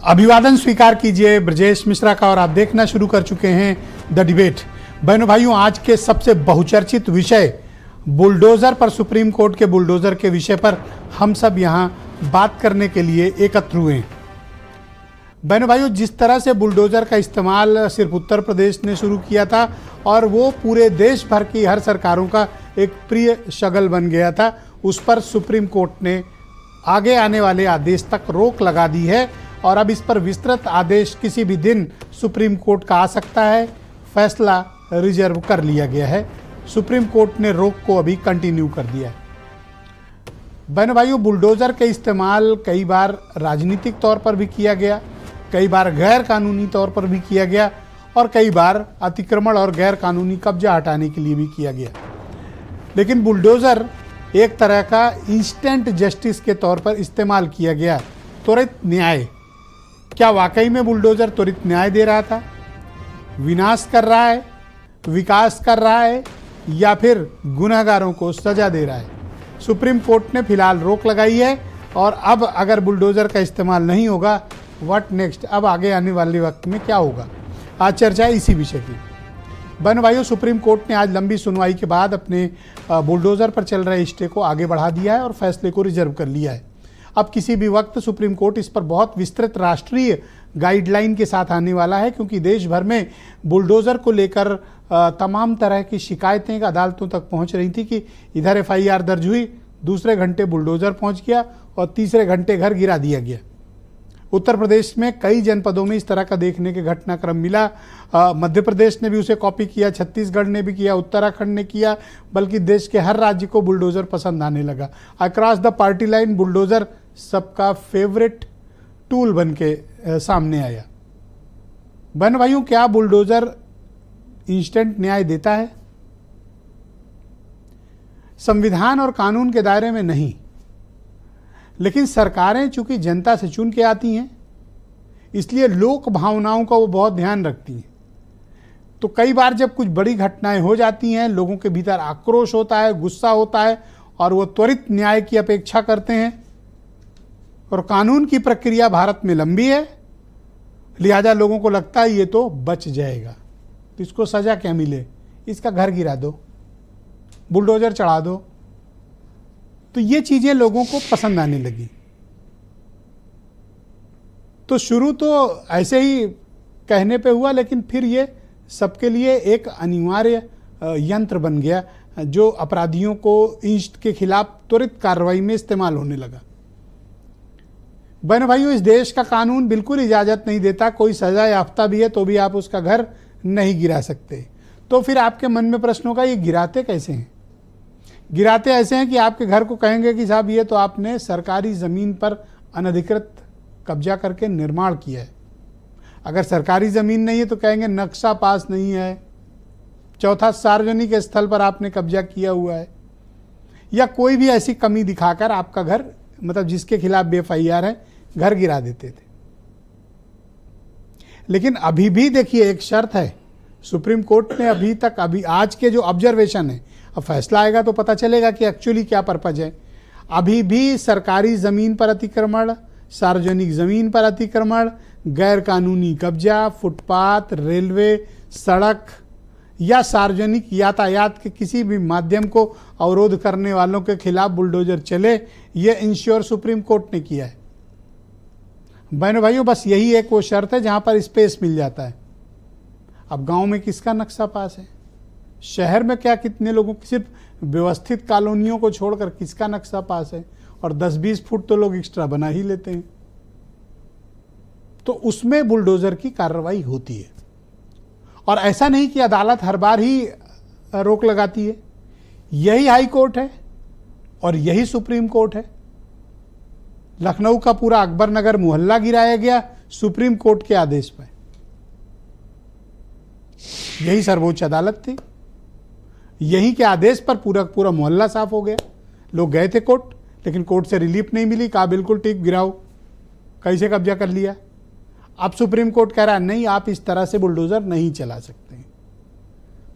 अभिवादन स्वीकार कीजिए ब्रजेश मिश्रा का और आप देखना शुरू कर चुके हैं द डिबेट। बहनों भाइयों, आज के सबसे बहुचर्चित विषय बुलडोजर पर, सुप्रीम कोर्ट के बुलडोजर के विषय पर हम सब यहां बात करने के लिए एकत्र हुए हैं। बहनों भाइयों, जिस तरह से बुलडोजर का इस्तेमाल सिर्फ उत्तर प्रदेश ने शुरू किया था और वो पूरे देश भर की हर सरकारों का एक प्रिय शगल बन गया था, उस पर सुप्रीम कोर्ट ने आगे आने वाले आदेश तक रोक लगा दी है और अब इस पर विस्तृत आदेश किसी भी दिन सुप्रीम कोर्ट का आ सकता है। फैसला रिजर्व कर लिया गया है। सुप्रीम कोर्ट ने रोक को अभी कंटिन्यू कर दिया है। बहनों भाइयों, बुलडोजर के इस्तेमाल कई बार राजनीतिक तौर पर भी किया गया, कई बार गैर कानूनी तौर पर भी किया गया और कई बार अतिक्रमण और गैर कानूनी कब्जा हटाने के लिए भी किया गया। लेकिन बुलडोजर एक तरह का इंस्टेंट जस्टिस के तौर पर इस्तेमाल किया गया, त्वरित न्याय। क्या वाकई में बुलडोजर त्वरित न्याय दे रहा था, विनाश कर रहा है, विकास कर रहा है, या फिर गुनहगारों को सजा दे रहा है? सुप्रीम कोर्ट ने फिलहाल रोक लगाई है और अब अगर बुलडोजर का इस्तेमाल नहीं होगा, व्हाट नेक्स्ट, अब आगे आने वाले वक्त में क्या होगा? आज चर्चा है इसी विषय की। बहनों भाइयों, सुप्रीम कोर्ट ने आज लंबी सुनवाई के बाद अपने बुलडोजर पर चल रहे स्टे को आगे बढ़ा दिया है और फैसले को रिजर्व कर लिया है। अब किसी भी वक्त सुप्रीम कोर्ट इस पर बहुत विस्तृत राष्ट्रीय गाइडलाइन के साथ आने वाला है, क्योंकि देश भर में बुलडोजर को लेकर तमाम तरह की शिकायतें अदालतों तक पहुंच रही थी कि इधर FIR दर्ज हुई, दूसरे घंटे बुलडोजर पहुंच गया और तीसरे घंटे घर गिरा दिया गया। उत्तर प्रदेश में कई जनपदों में इस तरह का देखने के घटनाक्रम मिला। मध्य प्रदेश ने भी उसे कॉपी किया, छत्तीसगढ़ ने भी किया, उत्तराखंड ने किया, बल्कि देश के हर राज्य को बुलडोजर पसंद आने लगा। Across the party line bulldozer सबका फेवरेट टूल बन के सामने आया। बहन भाइयों, क्या बुलडोजर इंस्टेंट न्याय देता है? संविधान और कानून के दायरे में नहीं, लेकिन सरकारें चूंकि जनता से चुन के आती हैं, इसलिए लोक भावनाओं का वो बहुत ध्यान रखती हैं। तो कई बार जब कुछ बड़ी घटनाएं हो जाती हैं, लोगों के भीतर आक्रोश होता है, गुस्सा होता है और वो त्वरित न्याय की अपेक्षा करते हैं। और कानून की प्रक्रिया भारत में लंबी है, लिहाजा लोगों को लगता है ये तो बच जाएगा, तो इसको सजा क्या मिले, इसका घर गिरा दो, बुलडोजर चढ़ा दो। तो ये चीजें लोगों को पसंद आने लगी। तो शुरू तो ऐसे ही कहने पे हुआ, लेकिन फिर ये सबके लिए एक अनिवार्य यंत्र बन गया जो अपराधियों को इंस्ट के खिलाफ त्वरित कार्रवाई में इस्तेमाल होने लगा। बहन भाइयों, इस देश का कानून बिल्कुल इजाजत नहीं देता, कोई सजा याफ्ता भी है तो भी आप उसका घर नहीं गिरा सकते। तो फिर आपके मन में प्रश्न होगा, ये गिराते कैसे हैं? गिराते ऐसे हैं कि आपके घर को कहेंगे कि साहब ये तो आपने सरकारी ज़मीन पर अनधिकृत कब्जा करके निर्माण किया है। अगर सरकारी ज़मीन नहीं है तो कहेंगे नक्शा पास नहीं है। चौथा, सार्वजनिक स्थल पर आपने कब्जा किया हुआ है, या कोई भी ऐसी कमी दिखाकर आपका घर, मतलब जिसके खिलाफ FIR है, घर गिरा देते थे। लेकिन अभी भी देखिए एक शर्त है, सुप्रीम कोर्ट ने अभी आज के जो ऑब्जर्वेशन है, अब फैसला आएगा तो पता चलेगा कि एक्चुअली क्या पर्पज है। अभी भी सरकारी ज़मीन पर अतिक्रमण, सार्वजनिक ज़मीन पर अतिक्रमण, गैर कानूनी कब्जा, फुटपाथ, रेलवे, सड़क या सार्वजनिक यातायात के किसी भी माध्यम को अवरोध करने वालों के खिलाफ बुलडोजर चले, ये इंश्योर सुप्रीम कोर्ट ने किया है। बहनों भाइयों, बस यही एक वो शर्त है जहाँ पर स्पेस मिल जाता है। अब गांव में किसका नक्शा पास है, शहर में क्या कितने लोगों की, सिर्फ व्यवस्थित कॉलोनियों को छोड़कर किसका नक्शा पास है? और 10-20 फुट तो लोग एक्स्ट्रा बना ही लेते हैं। तो उसमें बुलडोजर की कार्रवाई होती है। और ऐसा नहीं कि अदालत हर बार ही रोक लगाती है। यही हाई कोर्ट है और यही सुप्रीम कोर्ट है। लखनऊ का पूरा अकबर नगर मोहल्ला गिराया गया सुप्रीम कोर्ट के आदेश पर। यही सर्वोच्च अदालत थी, यही के आदेश पर पूरा मोहल्ला साफ हो गया। लोग गए थे कोर्ट, लेकिन कोर्ट से रिलीफ नहीं मिली, कहा बिल्कुल ठीक, गिराओ, कैसे कब्जा कर लिया। अब सुप्रीम कोर्ट कह रहा है नहीं, आप इस तरह से बुलडोजर नहीं चला सकते।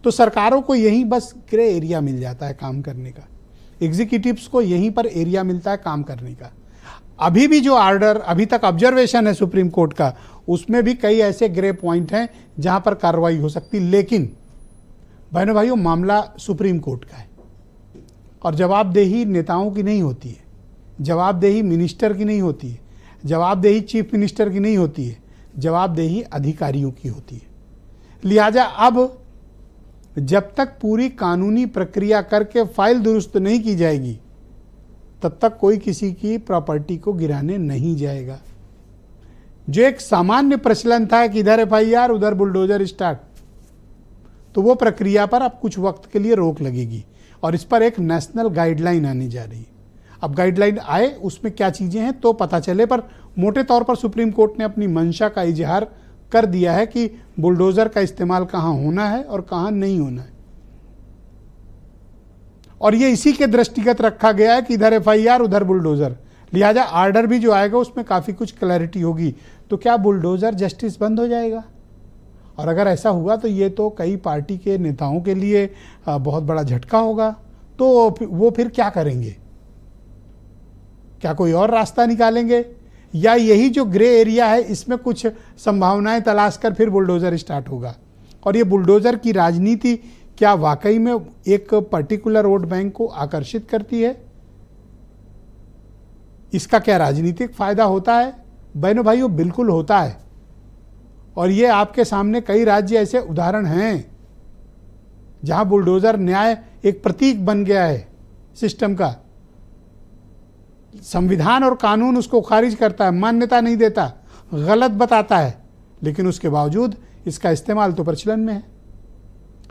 तो सरकारों को यही बस ग्रे एरिया मिल जाता है काम करने का, एग्जीक्यूटिव्स को यहीं पर एरिया मिलता है काम करने का। अभी भी जो ऑर्डर अभी तक ऑब्जर्वेशन है सुप्रीम कोर्ट का, उसमें भी कई ऐसे ग्रे पॉइंट हैं जहां पर कार्रवाई हो सकती। लेकिन बहनों भाइयों, मामला सुप्रीम कोर्ट का है और जवाबदेही नेताओं की नहीं होती है, जवाबदेही मिनिस्टर की नहीं होती है, जवाबदेही चीफ मिनिस्टर की नहीं होती है, जवाबदेही अधिकारियों की होती है। लिहाजा अब जब तक पूरी कानूनी प्रक्रिया करके फाइल दुरुस्त नहीं की जाएगी, तब तक कोई किसी की प्रॉपर्टी को गिराने नहीं जाएगा। जो एक सामान्य प्रचलन था कि इधर एफआईआर उधर बुलडोजर स्टार्ट, तो वो प्रक्रिया पर अब कुछ वक्त के लिए रोक लगेगी और इस पर एक नेशनल गाइडलाइन आने जा रही है। अब गाइडलाइन आए, उसमें क्या चीज़ें हैं तो पता चले, पर मोटे तौर पर सुप्रीम कोर्ट ने अपनी मंशा का इजहार कर दिया है कि बुलडोज़र का इस्तेमाल कहाँ होना है और कहाँ नहीं होना है। और ये इसी के दृष्टिगत रखा गया है कि इधर एफआईआर उधर बुलडोज़र। लिहाजा आर्डर भी जो आएगा उसमें काफ़ी कुछ क्लैरिटी होगी। तो क्या बुलडोज़र जस्टिस बंद हो जाएगा? और अगर ऐसा हुआ तो ये तो कई पार्टी के नेताओं के लिए बहुत बड़ा झटका होगा। तो वो फिर क्या करेंगे? क्या कोई और रास्ता निकालेंगे, या यही जो ग्रे एरिया है इसमें कुछ संभावनाएं तलाश कर फिर बुलडोज़र स्टार्ट होगा? और ये बुलडोज़र की राजनीति क्या वाकई में एक पर्टिकुलर वोट बैंक को आकर्षित करती है? इसका क्या राजनीतिक फायदा होता है? बहनों भाइयों, बिल्कुल होता है। और ये आपके सामने कई राज्य ऐसे उदाहरण हैं जहां बुलडोज़र न्याय एक प्रतीक बन गया है सिस्टम का। संविधान और कानून उसको खारिज करता है, मान्यता नहीं देता, गलत बताता है, लेकिन उसके बावजूद इसका इस्तेमाल तो प्रचलन में है।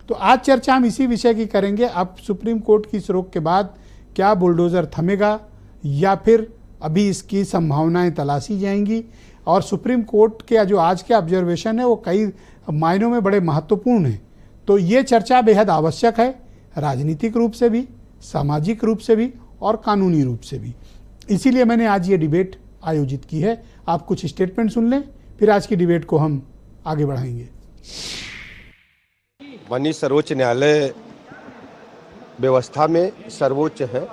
तो आज चर्चा हम इसी विषय की करेंगे। अब सुप्रीम कोर्ट की इस रोक के बाद क्या बुलडोज़र थमेगा या फिर अभी इसकी संभावनाएं तलाशी जाएंगी? और सुप्रीम कोर्ट के जो आज के ऑब्जर्वेशन है वो कई मायनों में बड़े महत्वपूर्ण हैं। तो ये चर्चा बेहद आवश्यक है, राजनीतिक रूप से भी, सामाजिक रूप से भी और कानूनी रूप से भी। इसीलिए मैंने आज ये डिबेट आयोजित की है। आप कुछ स्टेटमेंट सुन लें, फिर आज की डिबेट को हम आगे बढ़ाएंगे। माननीय सर्वोच्च न्यायालय व्यवस्था में सर्वोच्च है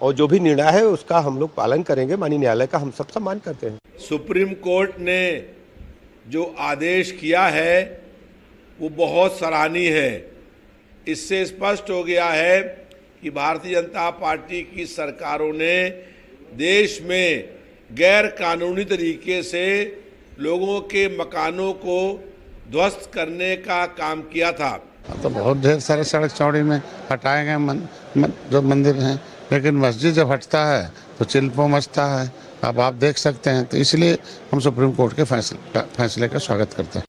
और जो भी निर्णय है उसका हम लोग पालन करेंगे। माननीय न्यायालय का हम सब सम्मान करते हैं। सुप्रीम कोर्ट ने जो आदेश किया है वो बहुत सराहनीय है। इससे स्पष्ट हो गया है कि भारतीय जनता पार्टी की सरकारों ने देश में गैर कानूनी तरीके से लोगों के मकानों को ध्वस्त करने का काम किया था। तो बहुत ढेर सारे सड़क चौड़ी में हटाए गए जो मंदिर हैं, लेकिन मस्जिद जब हटता है तो चिल्पो मचता है। अब आप देख सकते हैं। तो इसलिए हम सुप्रीम कोर्ट के फैसले का स्वागत करते हैं।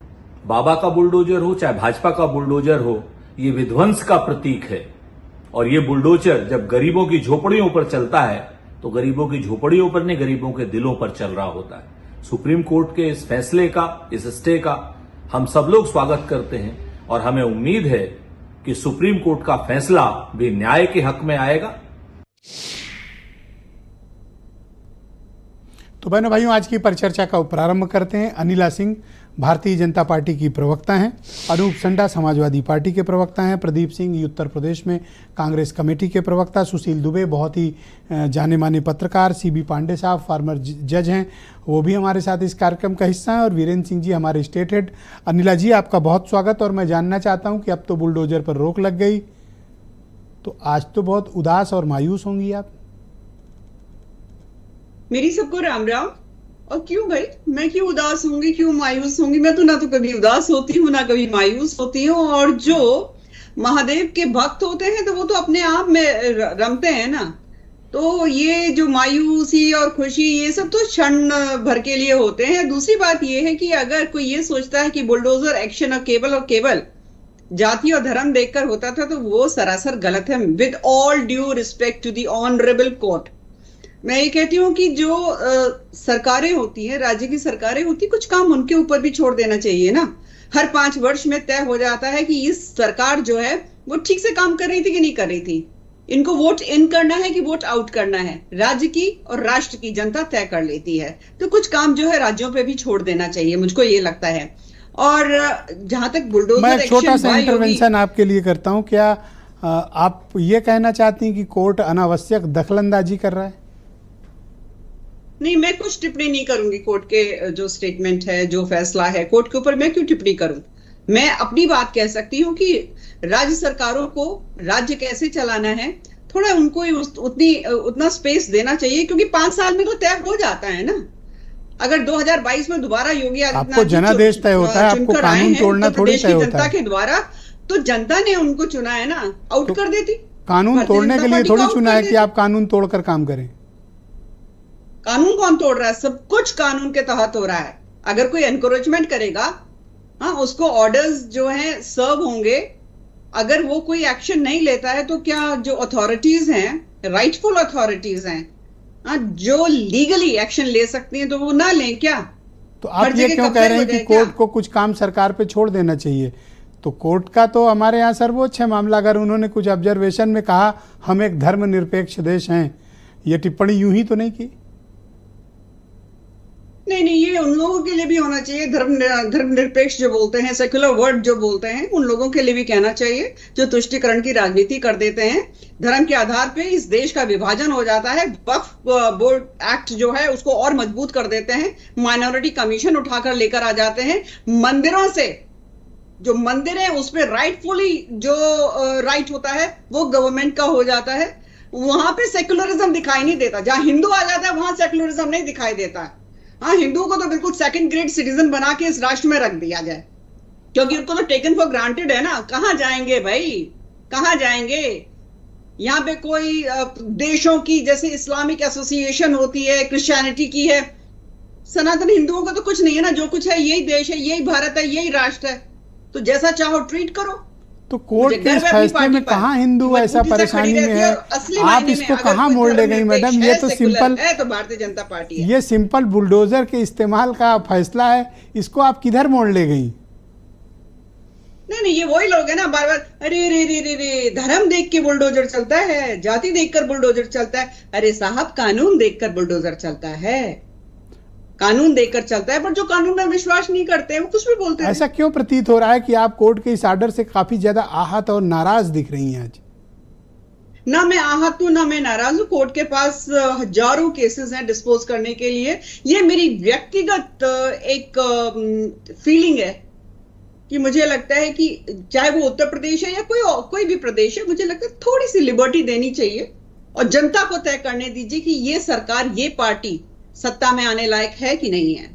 बाबा का बुलडोजर हो चाहे भाजपा का बुलडोजर हो, ये विध्वंस का प्रतीक है। और ये बुलडोजर जब गरीबों की झोपड़ियों पर चलता है तो गरीबों की झोपड़ियों पर नहीं, गरीबों के दिलों पर चल रहा होता है। सुप्रीम कोर्ट के इस फैसले का, इस स्टे का हम सब लोग स्वागत करते हैं और हमें उम्मीद है कि सुप्रीम कोर्ट का फैसला भी न्याय के हक में आएगा। तो बहनों भाइयों, आज की परिचर्चा का प्रारंभ करते हैं। अनिला सिंह भारतीय जनता पार्टी की प्रवक्ता हैं, अनूप संडा समाजवादी पार्टी के प्रवक्ता हैं, प्रदीप सिंह उत्तर प्रदेश में कांग्रेस कमेटी के प्रवक्ता, सुशील दुबे बहुत ही जाने माने पत्रकार, सीबी पांडे साहब फार्मर जज हैं, वो भी हमारे साथ इस कार्यक्रम का हिस्सा हैं, और वीरेंद्र सिंह जी हमारे स्टेट हेड। अनिला जी, आपका बहुत स्वागत। और मैं जानना चाहता हूँ कि अब तो बुलडोजर पर रोक लग गई, तो आज तो बहुत उदास और मायूस होंगी आप। मेरी सबको राम राम। और क्यों भाई, मैं क्यों उदास होंगी, क्यों मायूस होंगी? मैं तो ना तो कभी उदास होती हूँ ना कभी मायूस होती हूँ। और जो महादेव के भक्त होते हैं तो वो तो अपने आप में रमते हैं ना। तो ये जो मायूसी और खुशी, ये सब तो क्षण भर के लिए होते हैं। दूसरी बात ये है कि अगर कोई ये सोचता है कि बुलडोजर एक्शन और केवल जाति और धर्म देखकर होता था, तो वो सरासर गलत है। With all due respect to the honourable court, मैं ये कहती हूँ कि जो सरकारें होती हैं, राज्य की सरकारें होती, कुछ काम उनके ऊपर भी छोड़ देना चाहिए ना। हर 5 वर्ष में तय हो जाता है कि इस सरकार जो है वो ठीक से काम कर रही थी कि नहीं कर रही थी। इनको वोट इन करना है कि वोट आउट करना है, राज्य की और राष्ट्र की जनता तय कर लेती है। तो कुछ काम जो है राज्यों पे भी छोड़ देना चाहिए, मुझको ये लगता है। और जहां तक बुलडोजर, मैं छोटा सा इंटरवेंशन आपके लिए करता हूं। क्या आप ये कहना चाहती हैं कि कोर्ट अनावश्यक दखलंदाजी कर रहा है? नहीं, मैं कुछ टिप्पणी नहीं करूंगी कोर्ट के जो स्टेटमेंट है, जो फैसला है कोर्ट के ऊपर, मैं क्यों टिप्पणी करूं। मैं अपनी बात कह सकती हूँ कि राज्य सरकारों को राज्य कैसे चलाना है, थोड़ा उनको उतना स्पेस देना चाहिए, क्योंकि 5 साल में तो तय हो जाता है ना। अगर 2022 में दोबारा योगी आदित्यनाथ आपको जनादेश तय होता है, आपको कानून तोड़ना थोड़ी तय होता जनता है। के द्वारा, तो जनता ने उनको चुना है ना, आउट कर देती। कानून भारतीय तोड़ने जनता के लिए पार्टी थोड़ी को आउट चुना कर है कि देती। आप कानून तोड़कर काम करें। कानून कौन तोड़ रहा है? सब कुछ कानून के तहत हो रहा है। अगर कोई एनकरेजमेंट करेगा, हाँ, उसको ऑर्डर्स जो हैं सर्व होंगे। अगर वो कोई एक्शन नहीं लेता है तो क्या जो अथॉरिटीज हैं, राइटफुल अथॉरिटीज हैं, हाँ, जो लीगली एक्शन ले सकती हैं, तो वो ना लें क्या? तो आप हर ये जगह क्यों कब्जा कह रहे हो हैं कि जाए क्या? कोर्ट को कुछ काम सरकार पे छोड़ देना चाहिए? तो कोर्ट का तो हमारे यहाँ सर्वोच्च है मामला। अगर उन्होंने कुछ ऑब्जर्वेशन में कहा हम एक धर्मनिरपेक्ष देश हैं, ये टिप्पणी यूं ही तो नहीं की। नहीं, ये उन लोगों के लिए भी होना चाहिए। धर्मनिरपेक्ष जो बोलते हैं, सेक्युलर वर्ड जो बोलते हैं, उन लोगों के लिए भी कहना चाहिए जो तुष्टीकरण की राजनीति कर देते हैं। धर्म के आधार पे इस देश का विभाजन हो जाता है। वक्फ बोर्ड एक्ट जो है उसको और मजबूत कर देते हैं। माइनॉरिटी कमीशन उठाकर लेकर आ जाते हैं। मंदिरों से, जो मंदिर है उस पर राइटफुली जो राइट होता है वो गवर्नमेंट का हो जाता है। वहां पे सेक्युलरिज्म दिखाई नहीं देता। जहां हिंदू आ जाता है वहां सेक्युलरिज्म नहीं दिखाई देता है। हाँ, हिंदुओं को तो बिल्कुल सेकंड ग्रेड सिटीजन बना के इस राष्ट्र में रख दिया जाए, क्योंकि उनको तो टेकन फॉर ग्रांटेड है ना। कहां जाएंगे भाई, कहां जाएंगे? यहाँ पे कोई देशों की जैसे इस्लामिक एसोसिएशन होती है, क्रिश्चियनिटी की है, सनातन हिंदुओं का तो कुछ नहीं है ना। जो कुछ है यही देश है, यही भारत है, यही राष्ट्र है, तो जैसा चाहो ट्रीट करो। तो कोर्ट के इस फैसले में कहाँ हिंदू ऐसा परेशानी में है? आप इसको कहाँ मोड़ ले गई मैडम? ये तो सिंपल है, तो भारतीय जनता पार्टी है। ये सिंपल बुलडोजर के इस्तेमाल का फैसला है, इसको आप किधर मोड़ ले गई? नहीं, ये वही लोग है ना, बार बार अरे रे रे रे रे, धर्म देख के बुलडोजर चलता है, जाति देखकर बुलडोजर चलता है। अरे साहब, कानून देखकर बुलडोजर चलता है, कानून देखकर चलता है। पर जो कानून में विश्वास नहीं करते हैं वो कुछ भी बोलते हैं। ऐसा क्यों प्रतीत हो रहा है कि आप कोर्ट के इस आर्डर से काफी ज्यादा आहत और नाराज दिख रही हैं आज? ना मैं आहत हूं, ना मैं नाराज हूं। कोर्ट के पास हजारों केसेस हैं डिस्पोज करने के लिए। ये मेरी व्यक्तिगत एक फीलिंग है कि मुझे लगता है कि चाहे वो उत्तर प्रदेश है या कोई भी प्रदेश है, मुझे लगता है थोड़ी सी लिबर्टी देनी चाहिए और जनता को तय करने दीजिए कि ये सरकार, ये पार्टी सत्ता में आने लायक है कि नहीं है।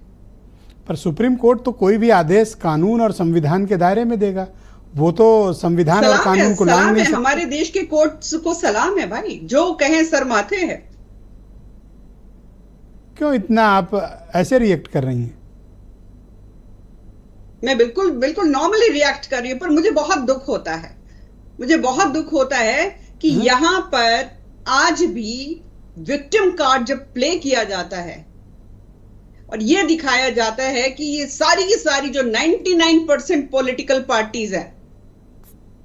पर सुप्रीम कोर्ट तो कोई भी आदेश कानून और संविधान के दायरे में देगा। वो तो संविधान और कानून को लांघ नहीं सकता। हमारे देश के कोर्ट्स को सलाम है भाई, जो कहें सर माथे है। क्यों इतना आप ऐसे रिएक्ट कर रही हैं? मैं बिल्कुल नॉर्मली रिएक्ट कर रही हूं, पर मुझे बहुत दुख होता है। मुझे बहुत दुख होता है कि यहां पर आज भी विक्टिम कार्ड जब प्ले किया जाता है और यह दिखाया जाता है कि ये सारी की सारी जो 99% पॉलिटिकल पार्टीज है,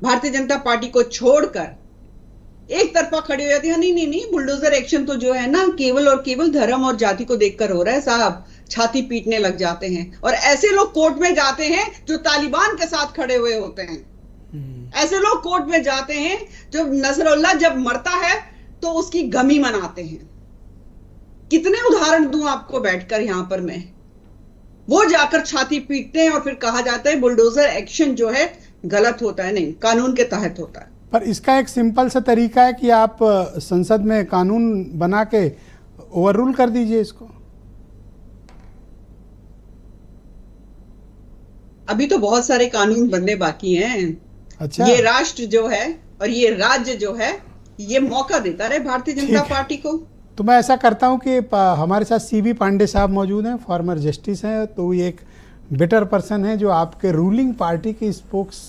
भारतीय जनता पार्टी को छोड़कर एक तरफा खड़ी हो जाती है। नहीं, बुलडोजर एक्शन तो जो है ना, केवल और केवल धर्म और जाति को देखकर हो रहा है साहब। छाती पीटने लग जाते हैं और ऐसे लोग कोर्ट में जाते हैं जो तालिबान के साथ खड़े हुए होते हैं। ऐसे लोग कोर्ट में जाते हैं जो नसरुल्लाह जब मरता है तो उसकी गमी मनाते हैं। कितने उदाहरण दूं आपको बैठकर यहां पर मैं? वो जाकर छाती पीटते हैं और फिर कहा जाता है बुलडोजर एक्शन जो है गलत होता है। नहीं, कानून के तहत होता है। पर इसका एक सिंपल सा तरीका है कि आप संसद में कानून बना के ओवररूल कर दीजिए इसको। अभी तो बहुत सारे कानून बनने बाकी हैं। अच्छा, ये राष्ट्र जो है और ये राज्य जो है, ये मौका देता रहे भारतीय जनता पार्टी को। तो मैं ऐसा करता हूं कि हमारे साथ सीबी पांडे साहब मौजूद हैं, फॉर्मर जस्टिस हैं, तो ये एक बेटर पर्सन है जो आपके रूलिंग पार्टी की स्पोक्स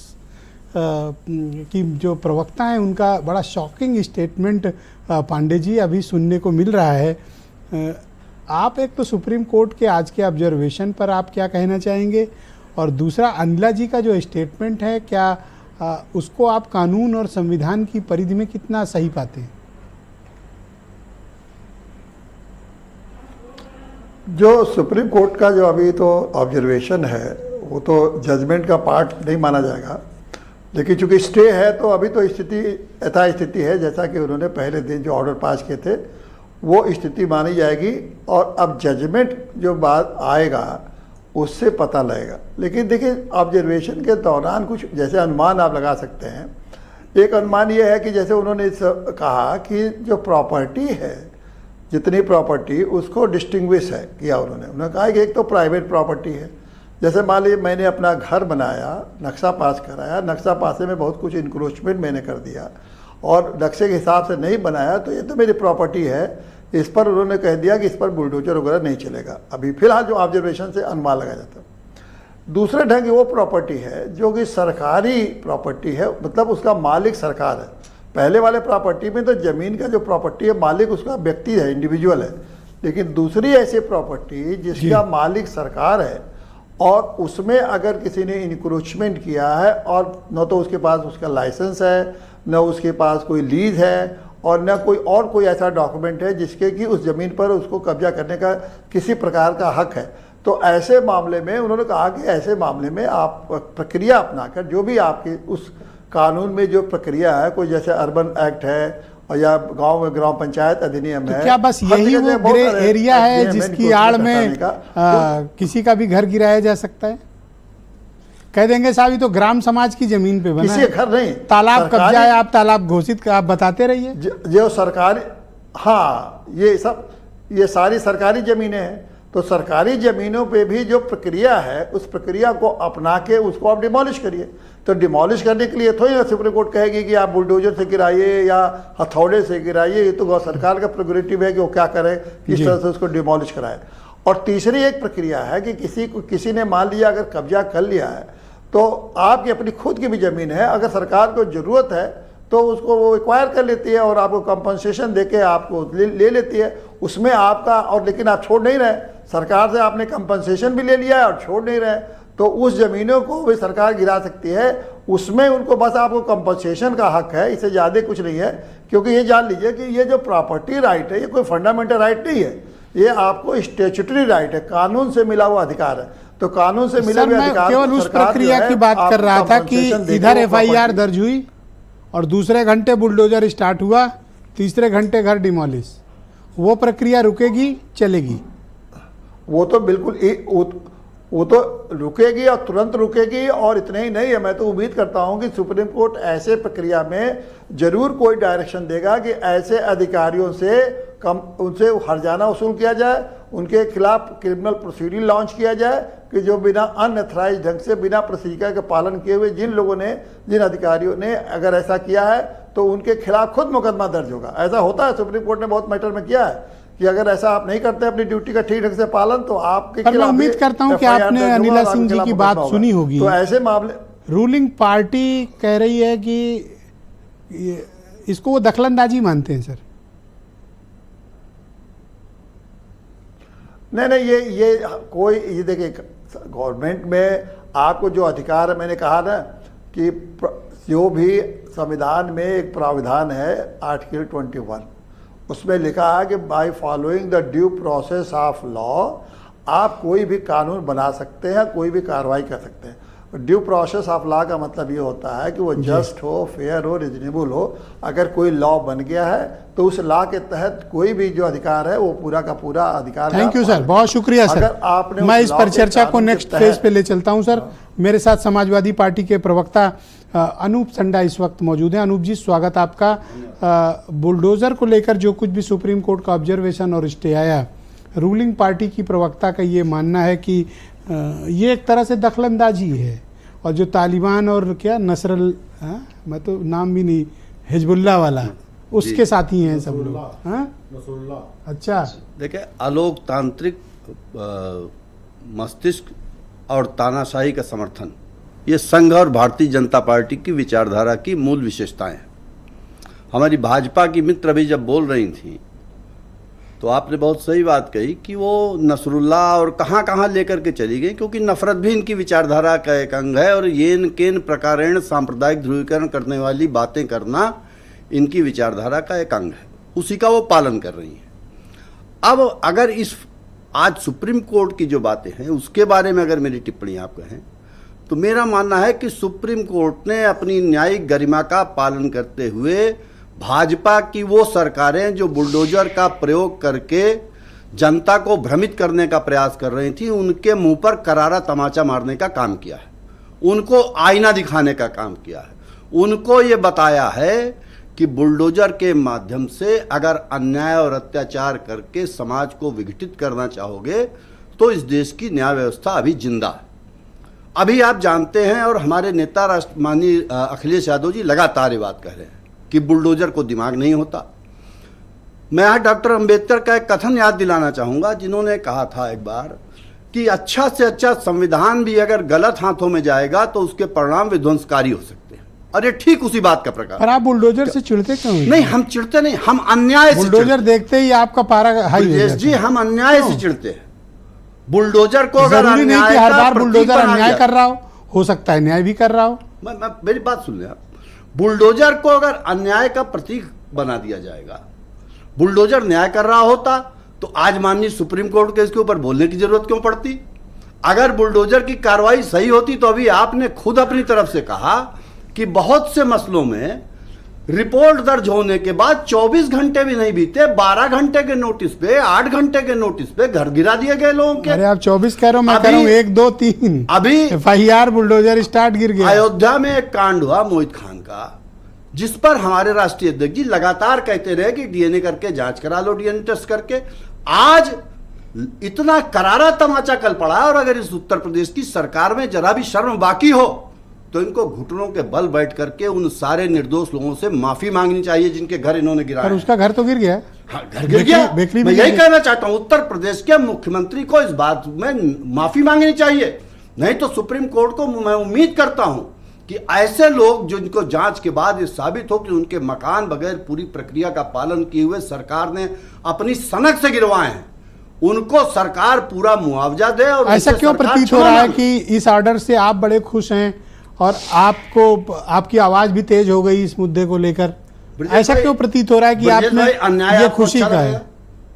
की जो प्रवक्ता हैं। उनका बड़ा शॉकिंग स्टेटमेंट पांडे जी अभी सुनने को मिल रहा है। आप एक तो सुप्रीम कोर्ट के आज के ऑब्जर्वेशन पर आप क्या कहना चाहेंगे, और दूसरा अनिला जी का जो स्टेटमेंट है, क्या उसको आप कानून और संविधान की परिधि में कितना सही पाते हैं? जो सुप्रीम कोर्ट का जो अभी तो ऑब्जर्वेशन है वो तो जजमेंट का पार्ट नहीं माना जाएगा, लेकिन चूंकि स्टे है तो अभी तो स्थिति यथास्थिति है जैसा कि उन्होंने पहले दिन जो ऑर्डर पास किए थे वो स्थिति मानी जाएगी और अब जजमेंट जो बात आएगा उससे पता लगेगा। लेकिन देखिए ऑब्जर्वेशन के दौरान कुछ जैसे अनुमान आप लगा सकते हैं। एक अनुमान ये है कि जैसे उन्होंने कहा कि जो प्रॉपर्टी है, जितनी प्रॉपर्टी उसको डिस्टिंग्विश है किया उन्होंने कहा कि एक तो प्राइवेट प्रॉपर्टी है। जैसे मान लीजिए मैंने अपना घर बनाया, नक्शा पास कराया, नक्शा पासे में बहुत कुछ इंक्रोचमेंट मैंने कर दिया और नक्शे के हिसाब से नहीं बनाया, तो ये तो मेरी प्रॉपर्टी है, इस पर उन्होंने कह दिया कि इस पर बुलडोजर वगैरह नहीं चलेगा। अभी फिलहाल जो ऑब्जर्वेशन से अनुमान लगाया जाता है। दूसरा ढंग वो प्रॉपर्टी है जो कि सरकारी प्रॉपर्टी है, मतलब उसका मालिक सरकार है। पहले वाले प्रॉपर्टी में तो ज़मीन का जो प्रॉपर्टी है मालिक उसका व्यक्ति है, इंडिविजुअल है। लेकिन दूसरी ऐसी प्रॉपर्टी जिसका मालिक सरकार है और उसमें अगर किसी ने इंक्रोचमेंट किया है और न तो उसके पास उसका लाइसेंस है, न उसके पास कोई लीज है और न कोई ऐसा डॉक्यूमेंट है जिसके कि उस ज़मीन पर उसको कब्जा करने का किसी प्रकार का हक है, तो ऐसे मामले में उन्होंने कहा कि ऐसे मामले में आप प्रक्रिया अपनाकर जो भी आपके उस कानून में जो प्रक्रिया है, कोई जैसे अर्बन एक्ट है और या गांव में ग्राम पंचायत अधिनियम है, क्या बस यही वो ग्रे एरिया है जिसकी आड़ में किसी का भी घर गिराया जा सकता है? कह देंगे साहब ये तो ग्राम समाज की जमीन पे बना है, घर नहीं, तालाब कब्जा है, आप तालाब घोषित आप बताते रहिए। जो सरकारी, हाँ ये सारी सरकारी जमीनें हैं, तो सरकारी ज़मीनों पे भी जो प्रक्रिया है उस प्रक्रिया को अपना के उसको आप डिमोलिश करिए। तो डिमोलिश करने के लिए थोड़ी सुप्रीम कोर्ट कहेगी कि आप बुलडोजर से गिराइए या हथौड़े से गिराइए, ये तो सरकार का प्रोग्रेटिव है कि वो क्या करे, किस तरह से उसको डिमोलिश कराए। और तीसरी एक प्रक्रिया है कि किसी ने मान लिया अगर कब्जा कर लिया है तो आपकी अपनी खुद की भी ज़मीन है, अगर सरकार को ज़रूरत है तो उसको वो एक्वायर कर लेती है और आपको कंपनसेशन देके आपको ले लेती है उसमें आपका। और लेकिन आप छोड़ नहीं रहे, सरकार से आपने कंपनसेशन भी ले लिया है और छोड़ नहीं रहे, तो उस ज़मीनों को भी सरकार गिरा सकती है। उसमें उनको बस आपको कंपनसेशन का हक है, इससे ज़्यादा कुछ नहीं है। क्योंकि ये जान लीजिए कि ये जो प्रॉपर्टी राइट है ये कोई फंडामेंटल राइट नहीं है, ये आपको स्टैट्यूटरी राइट है, कानून से मिला हुआ अधिकार है। तो कानून से मिले हुए अधिकार केवल उस प्रक्रिया की बात कर रहा था कि इधर एफआईआर दर्ज हुई और दूसरे घंटे बुलडोजर स्टार्ट हुआ, तीसरे घंटे घर डिमोलिश, वो प्रक्रिया रुकेगी चलेगी? वो तो बिल्कुल वो तो रुकेगी और तुरंत रुकेगी। और इतना ही नहीं है, मैं तो उम्मीद करता हूं कि सुप्रीम कोर्ट ऐसे प्रक्रिया में जरूर कोई डायरेक्शन देगा कि ऐसे अधिकारियों से उनसे हर्जाना वसूल किया जाए, उनके खिलाफ क्रिमिनल प्रोसीडिंग लॉन्च किया जाए कि जो बिना अनऑथराइज ढंग से, बिना प्रोसीजर के पालन किए हुए जिन अधिकारियों ने अगर ऐसा किया है तो उनके खिलाफ खुद मुकदमा दर्ज होगा। ऐसा होता है, सुप्रीम कोर्ट ने बहुत मैटर में किया है कि अगर ऐसा आप नहीं करते अपनी ड्यूटी का ठीक ढंग से पालन तो आपके खिलाफ। मैं उम्मीद करता हूं कि आपने अनिला सिंह जी की बात सुनी होगी। तो ऐसे मामले रूलिंग पार्टी कह रही है कि इसको वो दखलंदाजी मानते हैं सर। नहीं, ये देखिए गवर्नमेंट में आपको जो अधिकार है, मैंने कहा ना कि जो भी संविधान में एक प्रावधान है आर्टिकल 21, उसमें लिखा है कि by following the due process of law आप कोई भी कानून बना सकते हैं, कोई भी कार्रवाई कर सकते हैं। ड्यू प्रोसेस ऑफ लॉ का मतलब ये होता है कि वो जस्ट हो, फेयर हो, रिजनेबल हो। अगर कोई लॉ बन गया है तो उस लॉ के तहत कोई भी जो अधिकार है वो पूरा का पूरा अधिकार। थैंक यू सर, बहुत शुक्रिया सर। आपने मैं इस पर चर्चा को नेक्स्ट फेज पे ले चलता हूं सर। मेरे साथ समाजवादी पार्टी के प्रवक्ता अनूप संडा इस वक्त मौजूद हैं। अनूप जी, स्वागत आपका। बुलडोजर को लेकर जो कुछ भी सुप्रीम कोर्ट का ऑब्जर्वेशन और स्टे आया, रूलिंग पार्टी की प्रवक्ता का ये मानना है कि ये एक तरह से दखलंदाजी है और जो तालिबान और क्या मैं तो नाम भी नहीं, हिजबुल्लाह वाला, उसके साथी हैं सब लोग। अच्छा, देखिए अलोकतांत्रिक मस्तिष्क और तानाशाही का समर्थन, ये संघ और भारतीय जनता पार्टी की विचारधारा की मूल विशेषताएं हैं। हमारी भाजपा की मित्र भी जब बोल रही थी तो आपने बहुत सही बात कही कि वो नसरुल्लाह और कहाँ कहाँ लेकर के चली गई, क्योंकि नफरत भी इनकी विचारधारा का एक अंग है और येन केन प्रकारेण सांप्रदायिक ध्रुवीकरण करने वाली बातें करना इनकी विचारधारा का एक अंग है, उसी का वो पालन कर रही हैं। अब अगर इस आज सुप्रीम कोर्ट की जो बातें हैं उसके बारे में अगर मेरी टिप्पणी आप कहें तो मेरा मानना है कि सुप्रीम कोर्ट ने अपनी न्यायिक गरिमा का पालन करते हुए भाजपा की वो सरकारें जो बुलडोजर का प्रयोग करके जनता को भ्रमित करने का प्रयास कर रही थी, उनके मुंह पर करारा तमाचा मारने का काम किया है, उनको आईना दिखाने का काम किया है, उनको ये बताया है कि बुलडोजर के माध्यम से अगर अन्याय और अत्याचार करके समाज को विघटित करना चाहोगे तो इस देश की न्याय व्यवस्था अभी जिंदा है। अभी आप जानते हैं और हमारे नेता माननीय अखिलेश यादव जी लगातार ये बात कह रहे हैं कि बुलडोजर को दिमाग नहीं होता। मैं यहाँ डॉक्टर अंबेडकर का एक कथन याद दिलाना चाहूँगा, जिन्होंने कहा था एक बार कि अच्छा से अच्छा संविधान भी अगर गलत हाथों में जाएगा तो उसके परिणाम विध्वंसकारी हो सकते हैं। और ये ठीक उसी बात का प्रकार। पर आप बुलडोजर से चिढ़ते क्यों हैं? नहीं, हम चिढ़ते नहीं, हम अन्याय से बुलडोजर देखते ही आपका पारा हाई हो जाता है। जी, हम अन्याय से चिढ़ते हैं। बुलडोजर को अगर जरूरी नहीं कि हर बार बुलडोजर अन्याय कर रहा हो सकता है न्याय भी कर रहा हो। मेरी बात सुन ले आप। बुलडोजर को अगर अन्याय का प्रतीक बना दिया जाएगा, बुलडोजर न्याय कर रहा होता तो आज माननीय सुप्रीम कोर्ट के इसके ऊपर बोलने की जरूरत क्यों पड़ती? अगर बुलडोजर की कार्रवाई सही होती तो अभी आपने खुद अपनी तरफ से कहा कि बहुत से मसलों में रिपोर्ट दर्ज होने के बाद 24 घंटे भी नहीं बीते, 12 घंटे के नोटिस पे, 8 घंटे के नोटिस पे घर गिरा दिए गए लोगों के। अरे आप 24 कह रहे हो, मैं कह रहा हूं 1 2 3 अभी FIR बुलडोजर स्टार्ट गिर गया। अयोध्या में एक कांड हुआ मोहित खान का, जिस पर हमारे राष्ट्रीय अध्यक्ष जी लगातार कहते रहे कि डीएनए करके जांच करा लो, डीएनए टेस्ट करके। आज इतना करारा तमाचा कल पड़ा, और अगर इस उत्तर प्रदेश की सरकार में जरा भी शर्म बाकी हो तो इनको घुटनों के बल बैठ करके उन सारे निर्दोष लोगों से माफी मांगनी चाहिए जिनके घर इन्होंने गिराया। पर उसका घर तो गिर गया। हाँ, घर गिर गया। मैं यही कहना चाहता हूं, उत्तर प्रदेश के मुख्यमंत्री को इस बात में माफी मांगनी चाहिए। नहीं तो सुप्रीम कोर्ट को मैं उम्मीद करता हूं कि ऐसे लोग जिनको जांच के बाद ये साबित हो कि उनके मकान बगैर पूरी प्रक्रिया का पालन किए हुए सरकार ने अपनी सनक से गिरवाए हैं, उनको सरकार पूरा मुआवजा दे। और ऐसा क्यों प्रतीत हो रहा है कि इस ऑर्डर से आप बड़े खुश हैं और आपको आपकी आवाज भी तेज हो गई इस मुद्दे को लेकर? ऐसा क्यों प्रतीत हो रहा है कि आपने ये खुशी का है?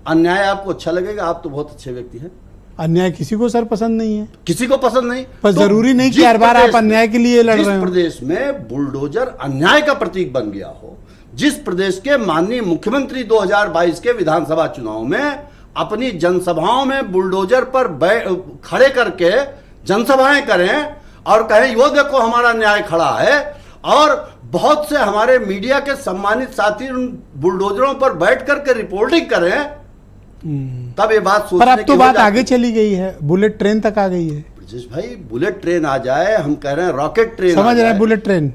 अन्याय आपको अच्छा लगेगा? आप तो बहुत अच्छे व्यक्ति हैं। अन्याय किसी को सर पसंद नहीं है, किसी को पसंद नहीं। पर तो जरूरी नहीं कि हर बार आप अन्याय के लिए लड़ रहे हो। जिस प्रदेश में बुलडोजर अन्याय का प्रतीक बन गया हो, जिस प्रदेश के माननीय मुख्यमंत्री 2022 के विधानसभा चुनाव में अपनी जनसभाओं में बुलडोजर पर खड़े करके जनसभाएं करें और कहें वो देखो हमारा न्याय खड़ा है, और बहुत से हमारे मीडिया के सम्मानित साथी उन बुलडोजरों पर बैठ करके रिपोर्टिंग करें, तब ये बात सोचने पर अब तो बात आगे चली गई है, बुलेट ट्रेन तक आ गई है। ब्रजेश भाई, बुलेट ट्रेन आ जाए, हम कह रहे हैं रॉकेट ट्रेन समझ रहे हैं, बुलेट ट्रेन।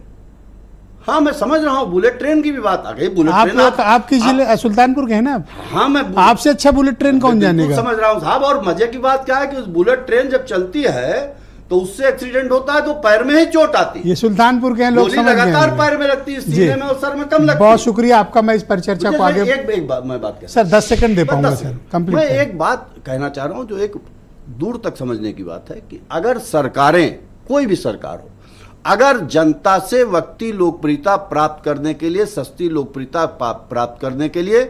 हाँ, मैं समझ रहा हूँ, बुलेट ट्रेन की भी बात आ गई। बुलेट ट्रेन आप किस जिले? सुल्तानपुर के हैं ना? हाँ, मैं आपसे अच्छा बुलेट ट्रेन कौन जानेगा? समझ रहा हूँ साहब। और मजे की बात क्या है कि उस बुलेट ट्रेन जब चलती है तो उससे एक्सीडेंट होता है तो पैर में ही चोट आती है। ये सुल्तानपुर के हैं लोग, समझ लगातार पैर में लगती है, सीने में और सर में कम लगती है। बहुत शुक्रिया आपका। मैं इस परिचर्चा को आगे एक बात मैं बात सर 10 सेकंड दे पाऊंगा सर, कंप्लीट। मैं एक बात कहना चाह रहा हूं जो एक दूर तक समझने की बात है कि अगर सरकारें, कोई भी सरकार हो, अगर जनता से वक्ती लोकप्रियता प्राप्त करने के लिए, सस्ती लोकप्रियता प्राप्त करने के लिए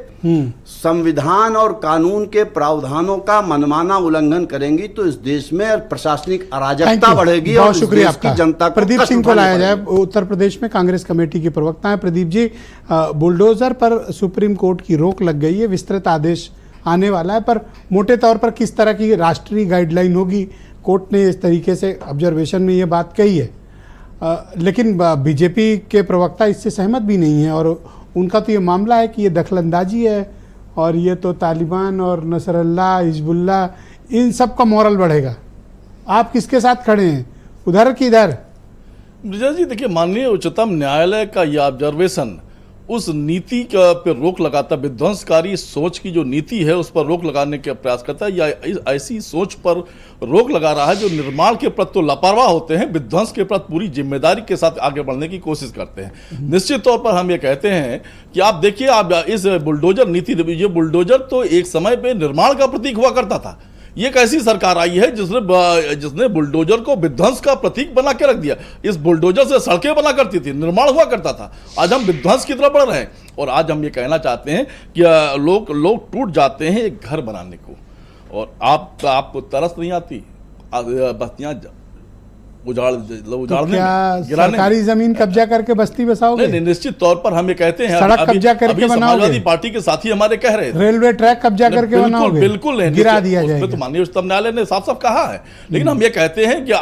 संविधान और कानून के प्रावधानों का मनमाना उल्लंघन करेंगी तो इस देश में प्रशासनिक अराजकता बढ़ेगी और इस देश की जनता को प्रदीप सिंह को लाया जाए। उत्तर प्रदेश में कांग्रेस कमेटी के प्रवक्ता हैं। प्रदीप जी, बुलडोजर पर सुप्रीम कोर्ट की रोक लग गई है, विस्तृत आदेश आने वाला है, पर मोटे तौर पर किस तरह की राष्ट्रीय गाइडलाइन होगी? कोर्ट ने इस तरीके से ऑब्जर्वेशन में ये बात कही है, लेकिन बीजेपी के प्रवक्ता इससे सहमत भी नहीं है, और उनका तो ये मामला है कि ये दखलंदाजी है और ये तो तालिबान और नसरल्ला, हिजबुल्ला, इन सब का मॉरल बढ़ेगा। आप किसके साथ खड़े हैं, उधर कि इधर? ब्रजेश जी, देखिए, माननीय उच्चतम न्यायालय का यह ऑब्जर्वेशन उस नीति पर रोक लगाता, विध्वंसकारी सोच की जो नीति है उस पर रोक लगाने का प्रयास करता है, या ऐसी सोच पर रोक लगा रहा है जो निर्माण के प्रति तो लापरवाह होते हैं, विध्वंस के प्रति पूरी जिम्मेदारी के साथ आगे बढ़ने की कोशिश करते हैं। निश्चित तौर पर हम ये कहते हैं कि आप देखिए, आप इस बुलडोजर नीति, ये बुलडोजर तो एक समय पे निर्माण का प्रतीक हुआ करता था। ये एक ऐसी सरकार आई है जिसने बुलडोजर को विध्वंस का प्रतीक बना के रख दिया। इस बुलडोजर से सड़कें बना करती थी, निर्माण हुआ करता था। आज हम विध्वंस की तरफ बढ़ रहे हैं, और आज हम ये कहना चाहते हैं कि लोग टूट जाते हैं एक घर बनाने को, और आपको तरस नहीं आती? बस्तियां उजाड़ने तो क्या गिराने सरकारी जमीन कब्जा करके बस्ती बसाओगे? नहीं, निश्चित तौर पर हम ये कहते हैं, सड़क कब्जा करके अभी बनाओगे? समाजवादी पार्टी के साथी हमारे कह रहे थे रेलवे ट्रैक कब्जा करके बनाओगे? बिल्कुल नहीं, गिरा दिया उसमें जाएगा। तो माननीय उच्चतम न्यायालय ने साफ साफ कहा है। लेकिन हम ये कहते हैं कि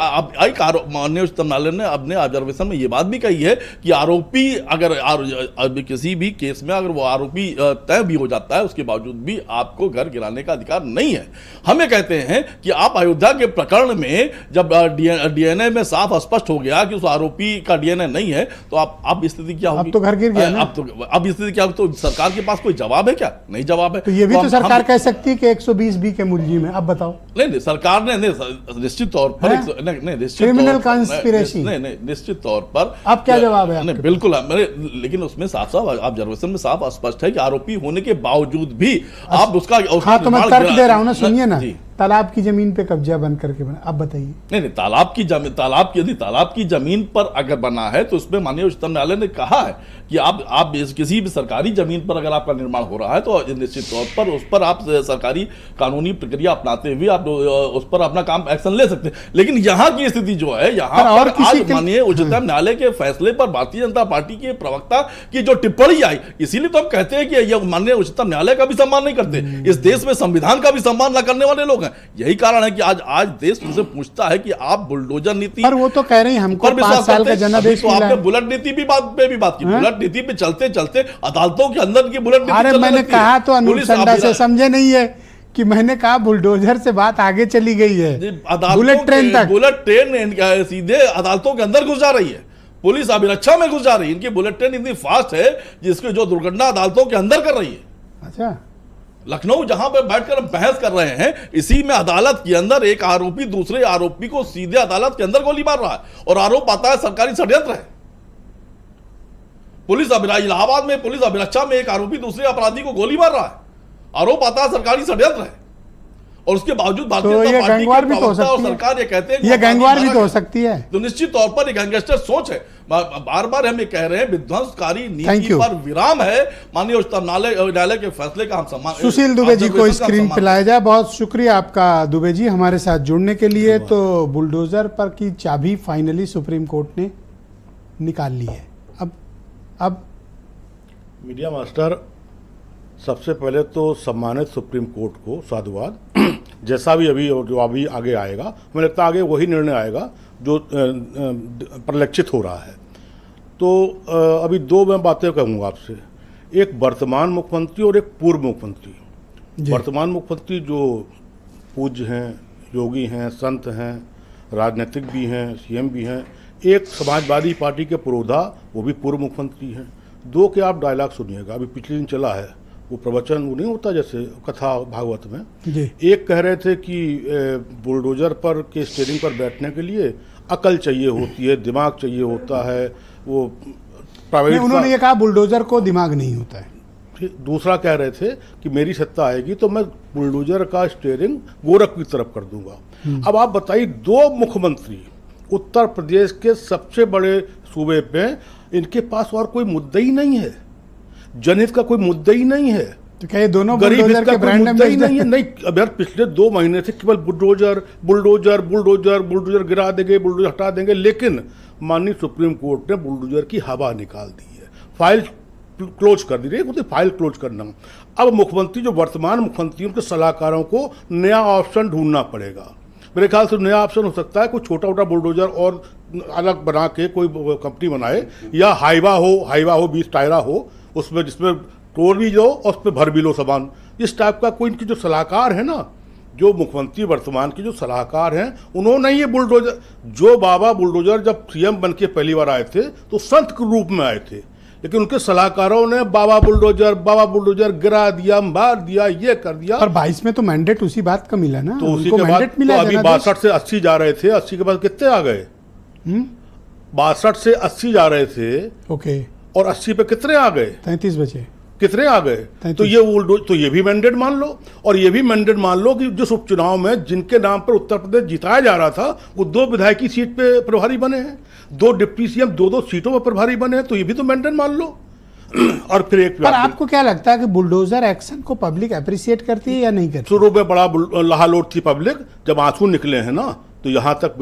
माननीय उच्चतम न्यायालय ने अपने ऑब्जर्वेशन में ये बात भी कही है कि आरोपी अगर किसी भी केस में अगर वो आरोपी तय भी हो जाता है, उसके बावजूद भी आपको घर गिराने का अधिकार नहीं है। हम ये कहते हैं कि आप अयोध्या के प्रकरण में जब डीएनए में साफ स्पष्ट हो गया कि उस आरोपी का डीएनए नहीं है, तो आप स्थिति क्या होगी? अब तो घर गिर गया ना। अब स्थिति क्या होगी? तो सरकार के पास कोई जवाब है क्या? नहीं जवाब है। तो ये भी तो सरकार कह सकती है कि 120B के मुलजिम है। अब बताओ। नहीं, सरकार ने निश्चित तौर पर क्रिमिनल कंस्पिरेसी। नहीं, निश्चित तौर पर अब क्या जवाब है? नहीं, बिल्कुल लेकिन उसमें साफ साफ ऑब्जर्वेशन में साफ स्पष्ट है कि आरोपी होने के बावजूद भी आप उसका हाँ, तो मैं तर्क दे रहा हूँ ना, सुनिए ना। तालाब की जमीन पे कब्जा बंद करके बना। अब बताइए। नहीं, तालाब की जमीन पर अगर बना है तो उसमें माननीय उच्चतम न्यायालय ने कहा है कि आप किसी भी सरकारी जमीन पर अगर आपका निर्माण हो रहा है तो निश्चित तौर पर उस पर आप सरकारी कानूनी प्रक्रिया अपनाते हुए आप उस पर अपना काम एक्शन ले सकते हैं। लेकिन यहाँ की स्थिति जो है, यहाँ पर आज माननीय उच्चतम न्यायालय के फैसले पर भारतीय जनता पार्टी के प्रवक्ता की जो टिप्पणी आई, इसीलिए तो हम कहते हैं कि यह माननीय उच्चतम न्यायालय का भी सम्मान नहीं करते, इस देश में संविधान का भी सम्मान न करने वाले लोग हैं। यही कारण है कि आज देश मुझसे पूछता है कि आप बुलडोजर नीति पर वो तो कह रहे हैं हमको 5 साल का जनादेश तो आपने बुलेट नीति भी बात की। बुलेट नीति पे चलते चलते अदालतों के अंदर की बुलेट नीति। अरे मैंने कहा तो अनुसंधान से समझे नहीं है कि मैंने कहा बुलडोजर से बात आगे चली गई है, बुलेट ट्रेन तक। बुलेट ट्रेन सीधे अदालतों के अंदर घुस जा रही है, पुलिस अभिरक्षा में घुस जा रही है। इनकी बुलेट ट्रेन इतनी फास्ट है जिसकी जो दुर्घटना अदालतों के अंदर कर रही है। अच्छा, लखनऊ जहां पे बैठकर हम बहस कर रहे हैं, इसी में अदालत के अंदर एक आरोपी दूसरे आरोपी को सीधे अदालत के अंदर गोली मार रहा है और आरोप आता है सरकारी षड्यंत्र है। इलाहाबाद में पुलिस अभिरक्षा में एक आरोपी दूसरे अपराधी को गोली मार रहा है, आरोप आता है सरकारी षड्यंत्र है, और उसके बावजूद भारतीय जनता पार्टी के प्रवक्ता और सरकार ये कहते हैं ये गैंगवार भी तो हो सकती है। तो निश्चित तौर पर एक गैंगस्टर सोच है। बार बार हम ये कह रहे हैं विध्वंसकारी नीति पर विराम है। माननीय उच्चतम न्यायालय के फैसले का हम सम्मान। सुशील दुबे जी को स्क्रीन पे लाया जाए। बहुत शुक्रिया आपका दुबे जी हमारे साथ जुड़ने के लिए। तो बुलडोजर पर की चाबी फाइनली सुप्रीम कोर्ट ने निकाल ली है। अब मीडिया मास्टर, सबसे पहले तो सम्मानित सुप्रीम कोर्ट को साधुवाद। जैसा भी अभी आगे आएगा, मुझे लगता है आगे वही निर्णय आएगा जो परिलक्षित हो रहा है। तो अभी दो मैं बातें कहूँगा आपसे, एक वर्तमान मुख्यमंत्री और एक पूर्व मुख्यमंत्री। वर्तमान मुख्यमंत्री जो पूज्य हैं, योगी हैं, संत हैं, राजनीतिक भी हैं, सीएम भी हैं। एक समाजवादी पार्टी के पुरोधा, वो भी पूर्व मुख्यमंत्री हैं। दो के आप डायलॉग सुनिएगा, अभी पिछले दिन चला है वो प्रवचन, वो नहीं होता जैसे कथा भागवत में। एक कह रहे थे कि बुलडोजर पर के स्टीयरिंग पर बैठने के लिए अकल चाहिए होती है, दिमाग चाहिए होता है। वो प्राइवेट, उन्होंने ये कहा बुलडोजर को दिमाग नहीं होता है। दूसरा कह रहे थे कि मेरी सत्ता आएगी तो मैं बुलडोजर का स्टीयरिंग गोरखपुर की तरफ कर दूंगा। अब आप बताइए, दो मुख्यमंत्री उत्तर प्रदेश के सबसे बड़े सूबे पे, इनके पास और कोई मुद्दा ही नहीं है, जनहित का कोई मुद्दा ही नहीं है। तो क्या ये दोनों गरीब बुलडोजर के ब्रांड मुद्दा ही नहीं है। नहीं, अब यार पिछले 2 महीने से केवल बुलडोजर बुलडोजर बुलडोजर बुलडोजर गिरा देंगे, बुलडोजर हटा देंगे। लेकिन माननीय सुप्रीम कोर्ट ने बुलडोजर की हवा निकाल दी है, फाइल क्लोज कर दी रही है, फाइल क्लोज करना। अब मुख्यमंत्री जो वर्तमान मुख्यमंत्री, उनके सलाहकारों को नया ऑप्शन ढूंढना पड़ेगा। मेरे ख्याल से नया ऑप्शन हो सकता है कोई छोटा मोटा बुलडोजर और अलग बना के कोई कंपनी बनाए, या हाईवा हो 20 टायरा हो, उसमें जिसमें तोड़ भी लो और उसमें भर भी लो सामान। इस टाइप का कोई इनके जो सलाहकार है ना, जो मुख्यमंत्री वर्तमान के जो सलाहकार हैं, उन्होंने ये बुलडोजर, जो बाबा बुलडोजर जब सीएम बन के पहली बार आए थे तो संत के रूप में आए थे, लेकिन उनके सलाहकारों ने बाबा बुलडोजर गिरा दिया, मार दिया, ये कर दिया। पर 22 में तो मैंडेट उसी बात का मिला ना, तो उसी के बाद तो अभी 62 से 80 जा रहे थे, 80 के बाद कितने आ गए? 62 से 80 जा रहे थे, ओके, और 80 पे कितने आ गए? 33 बचे। कितने आ गए? तो ये भी मैंडेट मान लो, और ये भी मैंडेट मान लो कि जिस उपचुनाव में जिनके नाम पर उत्तर प्रदेश जिताया जा रहा था, वो 2 विधायकी सीट पे प्रभारी बने हैं, 2 डिप्टी सीएम 2-2 सीटों पर प्रभारी बने हैं, तो ये भी तो मैंडेट मान लो। और फिर एक, पर आपको क्या लगता है कि बुलडोजर एक्शन को पब्लिक अप्रिशिएट करती है या नहीं करती? शुरू में बड़ा लहालोट थी पब्लिक, जब आंसू निकले हैं ना, तो यहाँ तक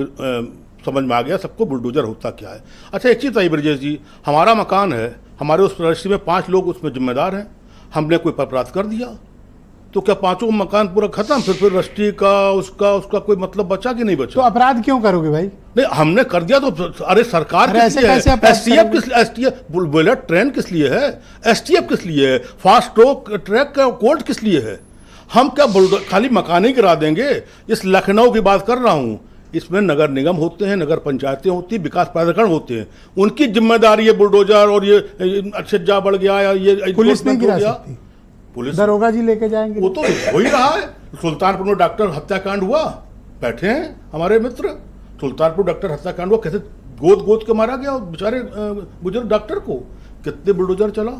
समझ में आ गया सबको बुलडोजर होता क्या है। अच्छा एक चीज़ बताइए ब्रजेश जी, हमारा मकान है, हमारे उस रजिस्ट्री में 5 लोग उसमें जिम्मेदार हैं, हमने कोई अपराध कर दिया तो क्या पांचों मकान पूरा खत्म, फिर रजिस्ट्री का उसका कोई मतलब बचा कि नहीं बचा? तो अपराध क्यों करोगे भाई? नहीं हमने कर दिया तो अरे सरकार किस लिए है? एसटीएफ किस, एसटीएफ बुलेट ट्रेन किस लिए है? एसटीएफ किस लिए है? फास्ट ट्रैक का कोर्ट किस लिए है? हम क्या खाली मकान ही गिरा देंगे? इस लखनऊ की बात कर रहा हूँ, इसमें नगर निगम होते हैं, नगर पंचायतें होती हैं, विकास प्राधिकरण होते हैं, उनकी जिम्मेदारी है बुलडोजर और ये छज्जा बढ़ गया या ये पुलिस नहीं गिरा सकती, पुलिस दरोगा जी लेके जाएंगे। वो तो हो ही रहा है। सुल्तानपुर में डॉक्टर हत्याकांड हुआ, बैठे हैं हमारे मित्र, सुल्तानपुर डॉक्टर हत्याकांड हुआ, कैसे गोद के मारा गया बेचारे बुजुर्ग डॉक्टर को, कितने बुलडोजर चला।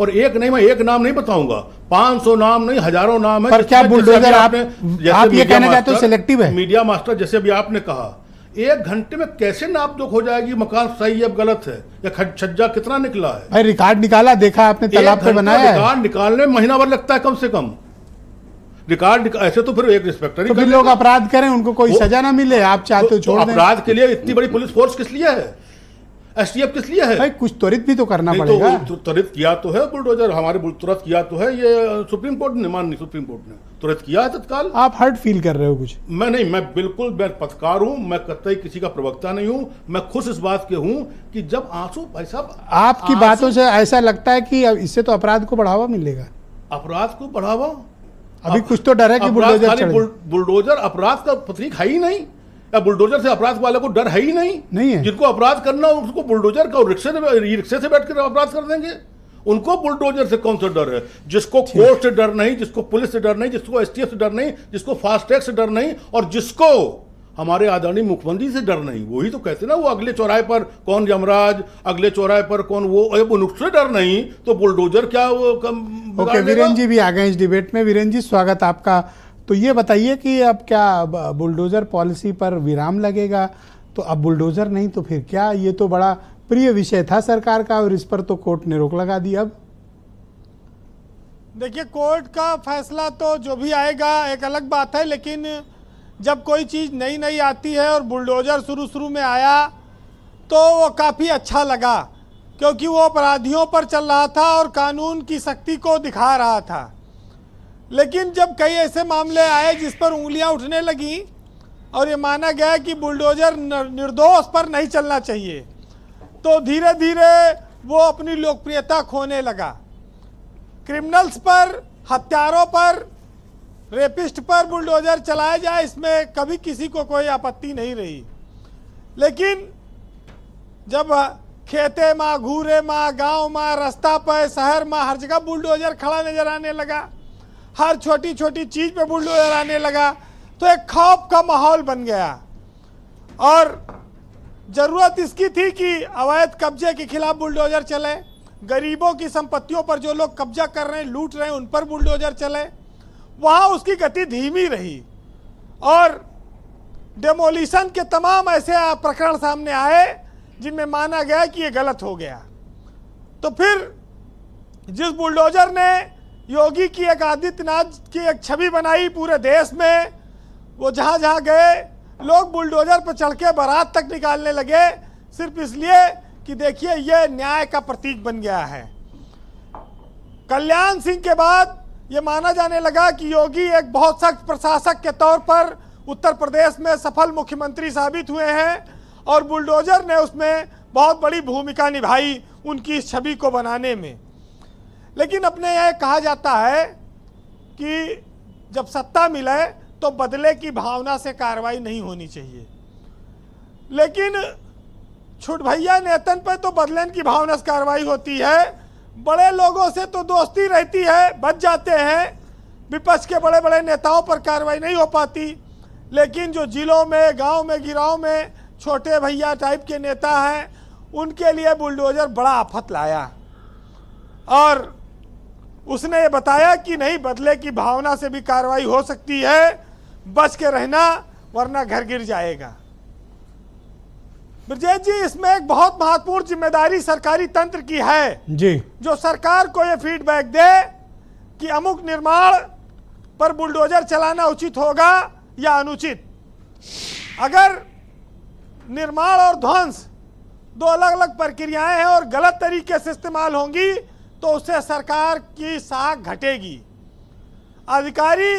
और एक नहीं, मैं एक नाम नहीं बताऊंगा, 500 नाम नहीं, हजारों नाम है। पर क्या बुलडोजर आप ये कहना चाहते हो सिलेक्टिव है? मीडिया मास्टर जैसे अभी आपने कहा, 1 घंटे में कैसे नापजोख हो जाएगी मकान सही है गलत है या छज्जा कितना निकला है? भाई रिकॉर्ड निकाला, देखा आपने तालाब पे बनाया है। रिकॉर्ड निकालने में महीना भर लगता है कम से कम। रिकॉर्ड ऐसे तो फिर एक इंस्पेक्टर तो फिर लोग अपराध करें, उनको कोई सजा ना मिले, आप चाहते हो छोड़ दें। अपराध के लिए इतनी बड़ी पुलिस फोर्स किस लिए है? एसटीएफ किस लिए है? भाई कुछ त्वरित भी तो करना पड़ेगा। तो त्वरित किया तो है बुलडोजर, हमारे तुरंत किया तो है, ये सुप्रीम कोर्ट ने मानी, सुप्रीम कोर्ट ने तुरंत किया है तत्काल। आप हर्ट फील कर रहे हो कुछ? मैं बिल्कुल मैं पत्रकार हूं, मैं कतई किसी का प्रवक्ता नहीं हूं, मैं खुश इस बात के हूं कि जब आंसू भाई साहब आपकी बातों से ऐसा लगता है कि इससे तो अपराध को बढ़ावा मिलेगा। अपराध को बढ़ावा? अभी कुछ तो डर है कि बुलडोजर अपराध का प्रतीक है ही नहीं, या बुलडोजर से अपराध वाले को डर है ही नहीं है। जिनको अपराध करना उसको बुलडोजर का रिक्शे से बैठ कर अपराध कर देंगे, उनको बुलडोजर से कौन सा डर है? जिसको कोर्ट से डर नहीं, जिसको पुलिस से डर नहीं, जिसको एसटीएफ से डर नहीं, जिसको फास्ट ट्रैक से डर नहीं, और जिसको हमारे आदरणीय मुख्यमंत्री से डर नहीं, वही तो कहते ना, वो अगले चौराहे पर कौन यमराज, अगले चौराहे पर कौन वो, उनसे डर नहीं तो बुलडोजर क्या वो ओके, वीरेंद्र जी भी आ गए इस डिबेट में। वीरेंद्र जी स्वागत आपका। तो ये बताइए कि अब क्या बुलडोजर पॉलिसी पर विराम लगेगा? तो अब बुलडोजर नहीं तो फिर क्या? ये तो बड़ा प्रिय विषय था सरकार का और इस पर तो कोर्ट ने रोक लगा दी। अब देखिए, कोर्ट का फैसला तो जो भी आएगा एक अलग बात है, लेकिन जब कोई चीज़ नई नई आती है और बुलडोजर शुरू में आया तो वो काफ़ी अच्छा लगा, क्योंकि वो अपराधियों पर चल रहा था और कानून की सख्ती को दिखा रहा था। लेकिन जब कई ऐसे मामले आए जिस पर उंगलियां उठने लगी और ये माना गया कि बुलडोजर निर्दोष पर नहीं चलना चाहिए, तो धीरे धीरे वो अपनी लोकप्रियता खोने लगा। क्रिमिनल्स पर, हत्यारों पर, रेपिस्ट पर बुलडोजर चलाया जाए, इसमें कभी किसी को कोई आपत्ति नहीं रही। लेकिन जब खेते माँ, घूरे माँ, गांव माँ, रास्ता पर, शहर माँ, हर जगह बुलडोजर खड़ा नजर आने लगा, हर छोटी छोटी चीज पे बुलडोजर आने लगा, तो एक खौफ का माहौल बन गया। और जरूरत इसकी थी कि अवैध कब्जे के खिलाफ बुलडोजर चले, गरीबों की संपत्तियों पर जो लोग कब्जा कर रहे हैं, लूट रहे हैं, उन पर बुलडोजर चले। वहां उसकी गति धीमी रही और डेमोलिशन के तमाम ऐसे प्रकरण सामने आए जिनमें माना गया कि ये गलत हो गया। तो फिर जिस बुलडोजर ने योगी की, एक आदित्यनाथ की एक छवि बनाई पूरे देश में, वो जहाँ जहाँ गए लोग बुलडोजर पर चढ़ के बारात तक निकालने लगे, सिर्फ इसलिए कि देखिए ये न्याय का प्रतीक बन गया है। कल्याण सिंह के बाद ये माना जाने लगा कि योगी एक बहुत सख्त प्रशासक के तौर पर उत्तर प्रदेश में सफल मुख्यमंत्री साबित हुए हैं और बुलडोजर ने उसमें बहुत बड़ी भूमिका निभाई उनकी इस छवि को बनाने में। लेकिन अपने यहाँ कहा जाता है कि जब सत्ता मिले तो बदले की भावना से कार्रवाई नहीं होनी चाहिए, लेकिन छुट भैया नेतन पे तो बदले की भावना से कार्रवाई होती है। बड़े लोगों से तो दोस्ती रहती है, बच जाते हैं, विपक्ष के बड़े बड़े नेताओं पर कार्रवाई नहीं हो पाती, लेकिन जो जिलों में, गांव में, गिराव में छोटे भैया टाइप के नेता हैं, उनके लिए बुलडोजर बड़ा आफत लाया। और उसने ये बताया कि नहीं, बदले की भावना से भी कार्रवाई हो सकती है, बच के रहना वरना घर गिर जाएगा। ब्रजेश जी, इसमें एक बहुत महत्वपूर्ण जिम्मेदारी सरकारी तंत्र की है जी, जो सरकार को ये फीडबैक दे कि अमुक निर्माण पर बुलडोजर चलाना उचित होगा या अनुचित। अगर निर्माण और ध्वंस दो अलग अलग प्रक्रियाएं हैं और गलत तरीके से इस्तेमाल होंगी तो उससे सरकार की साख घटेगी। अधिकारी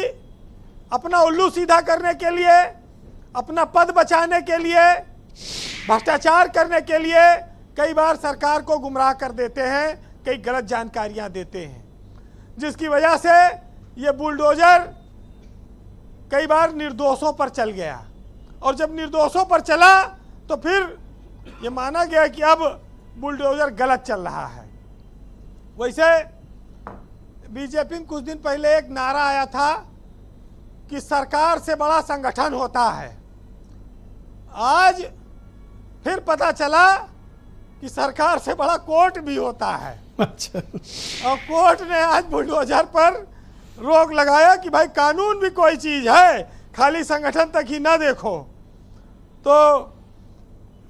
अपना उल्लू सीधा करने के लिए, अपना पद बचाने के लिए, भ्रष्टाचार करने के लिए कई बार सरकार को गुमराह कर देते हैं, कई गलत जानकारियां देते हैं, जिसकी वजह से ये बुलडोजर कई बार निर्दोषों पर चल गया और जब निर्दोषों पर चला तो फिर ये माना गया कि अब बुलडोजर गलत चल रहा है। वैसे बीजेपी में कुछ दिन पहले एक नारा आया था कि सरकार से बड़ा संगठन होता है। आज फिर पता चला कि सरकार से बड़ा कोर्ट भी होता है। अच्छा, और कोर्ट ने आज बुलडोजर पर रोक लगाया कि भाई कानून भी कोई चीज है, खाली संगठन तक ही ना देखो। तो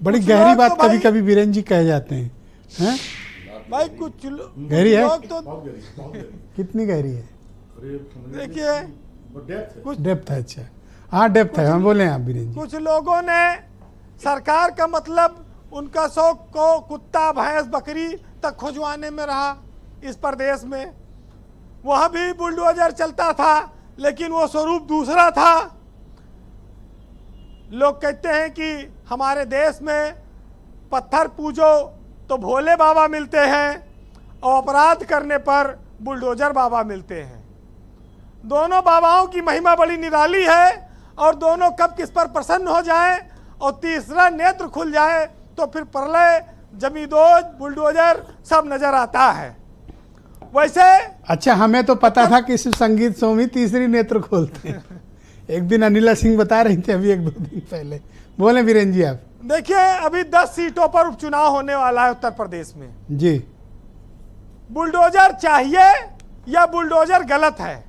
बड़ी कुछ गहरी लोग बात तो कभी भाई- कभी बीरेन जी कह जाते हैं। भाई कुछ गहरी है? लोग तो कितनी गहरी है? देखिए कुछ डेप्थ है। अच्छा, हाँ डेप्थ है। हम बोले आप बीरेन जी। कुछ लोगों ने सरकार का मतलब उनका शौक को कुत्ता भैंस बकरी तक खुजवाने में रहा। इस प्रदेश में वहाँ भी बुलडोजर चलता था लेकिन वो स्वरूप दूसरा था। लोग कहते हैं कि हमारे देश में पत्थर पूजो तो भोले बाबा मिलते हैं और अपराध करने पर बुलडोजर बाबा मिलते हैं। दोनों बाबाओं की महिमा बड़ी निराली है और दोनों कब किस पर प्रसन्न हो जाएं और तीसरा नेत्र खुल जाए तो फिर प्रलय जमींदोज बुलडोजर सब नजर आता है। वैसे अच्छा, हमें तो पता था कि शिव संगीत स्वामी तीसरी नेत्र खोलते हैं। एक दिन अनिला सिंह बता रही थी अभी 1-2 दिन पहले। बोले बीरेन जी आप। देखिए अभी 10 सीटों पर उपचुनाव होने वाला है उत्तर प्रदेश में। जी, बुलडोजर चाहिए या बुलडोजर गलत है,